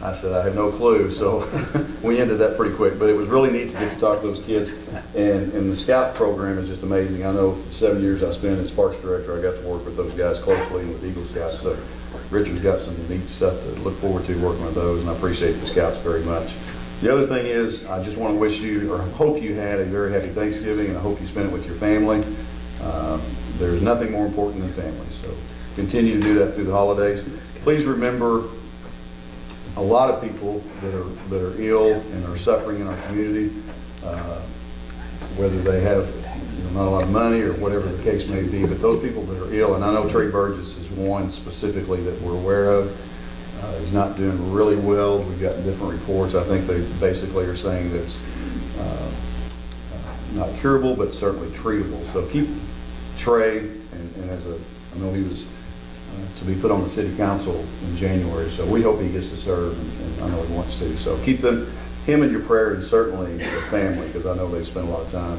I said, "I have no clue." So we ended that pretty quick, but it was really neat to get to talk to those kids. And the Scout program is just amazing. I know for the 7 years I spent as Parks Director, I got to work with those guys closely and with Eagle Scouts. So Richard's got some neat stuff to look forward to working with those, and I appreciate the Scouts very much. The other thing is, I just want to wish you, or hope you had a very happy Thanksgiving, and I hope you spent it with your family. There's nothing more important than family, so continue to do that through the holidays. Please remember a lot of people that are ill and are suffering in our community, whether they have not a lot of money or whatever the case may be, but those people that are ill, and I know Trey Burgess is one specifically that we're aware of, is not doing really well. We've gotten different reports. I think they basically are saying that it's not curable, but certainly treatable. So keep Trey, and as I know he was to be put on the city council in January, so we hope he gets to serve, and I know he wants to. So keep him in your prayer, and certainly the family, because I know they spend a lot of time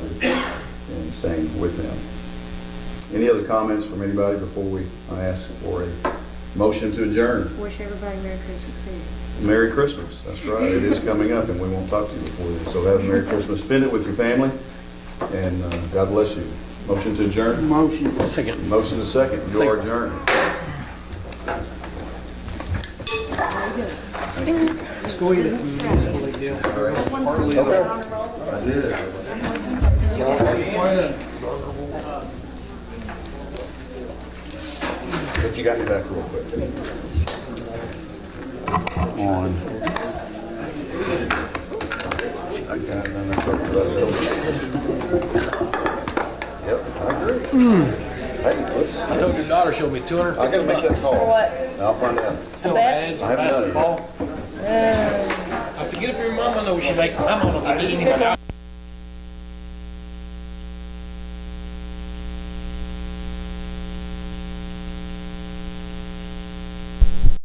in staying with him. Any other comments from anybody before I ask for a motion to adjourn? Wish everybody Merry Christmas too. Merry Christmas. That's right. It is coming up, and we won't talk to you before then. So have a Merry Christmas. Spend it with your family, and God bless you. Motion to adjourn? Motion. Second. Motion to second. You are adjourned. Let's go eat it. All right. I did. But you got me back real quick. On. I got it. Yep, I agree. Hey, let's. I told your daughter showed me 200. I gotta make that call. For what? I'll find out. Selling ads I for haven't done it yet. basketball. I said, get it for your mom. I know what she makes. I'm on. I'll give you anybody.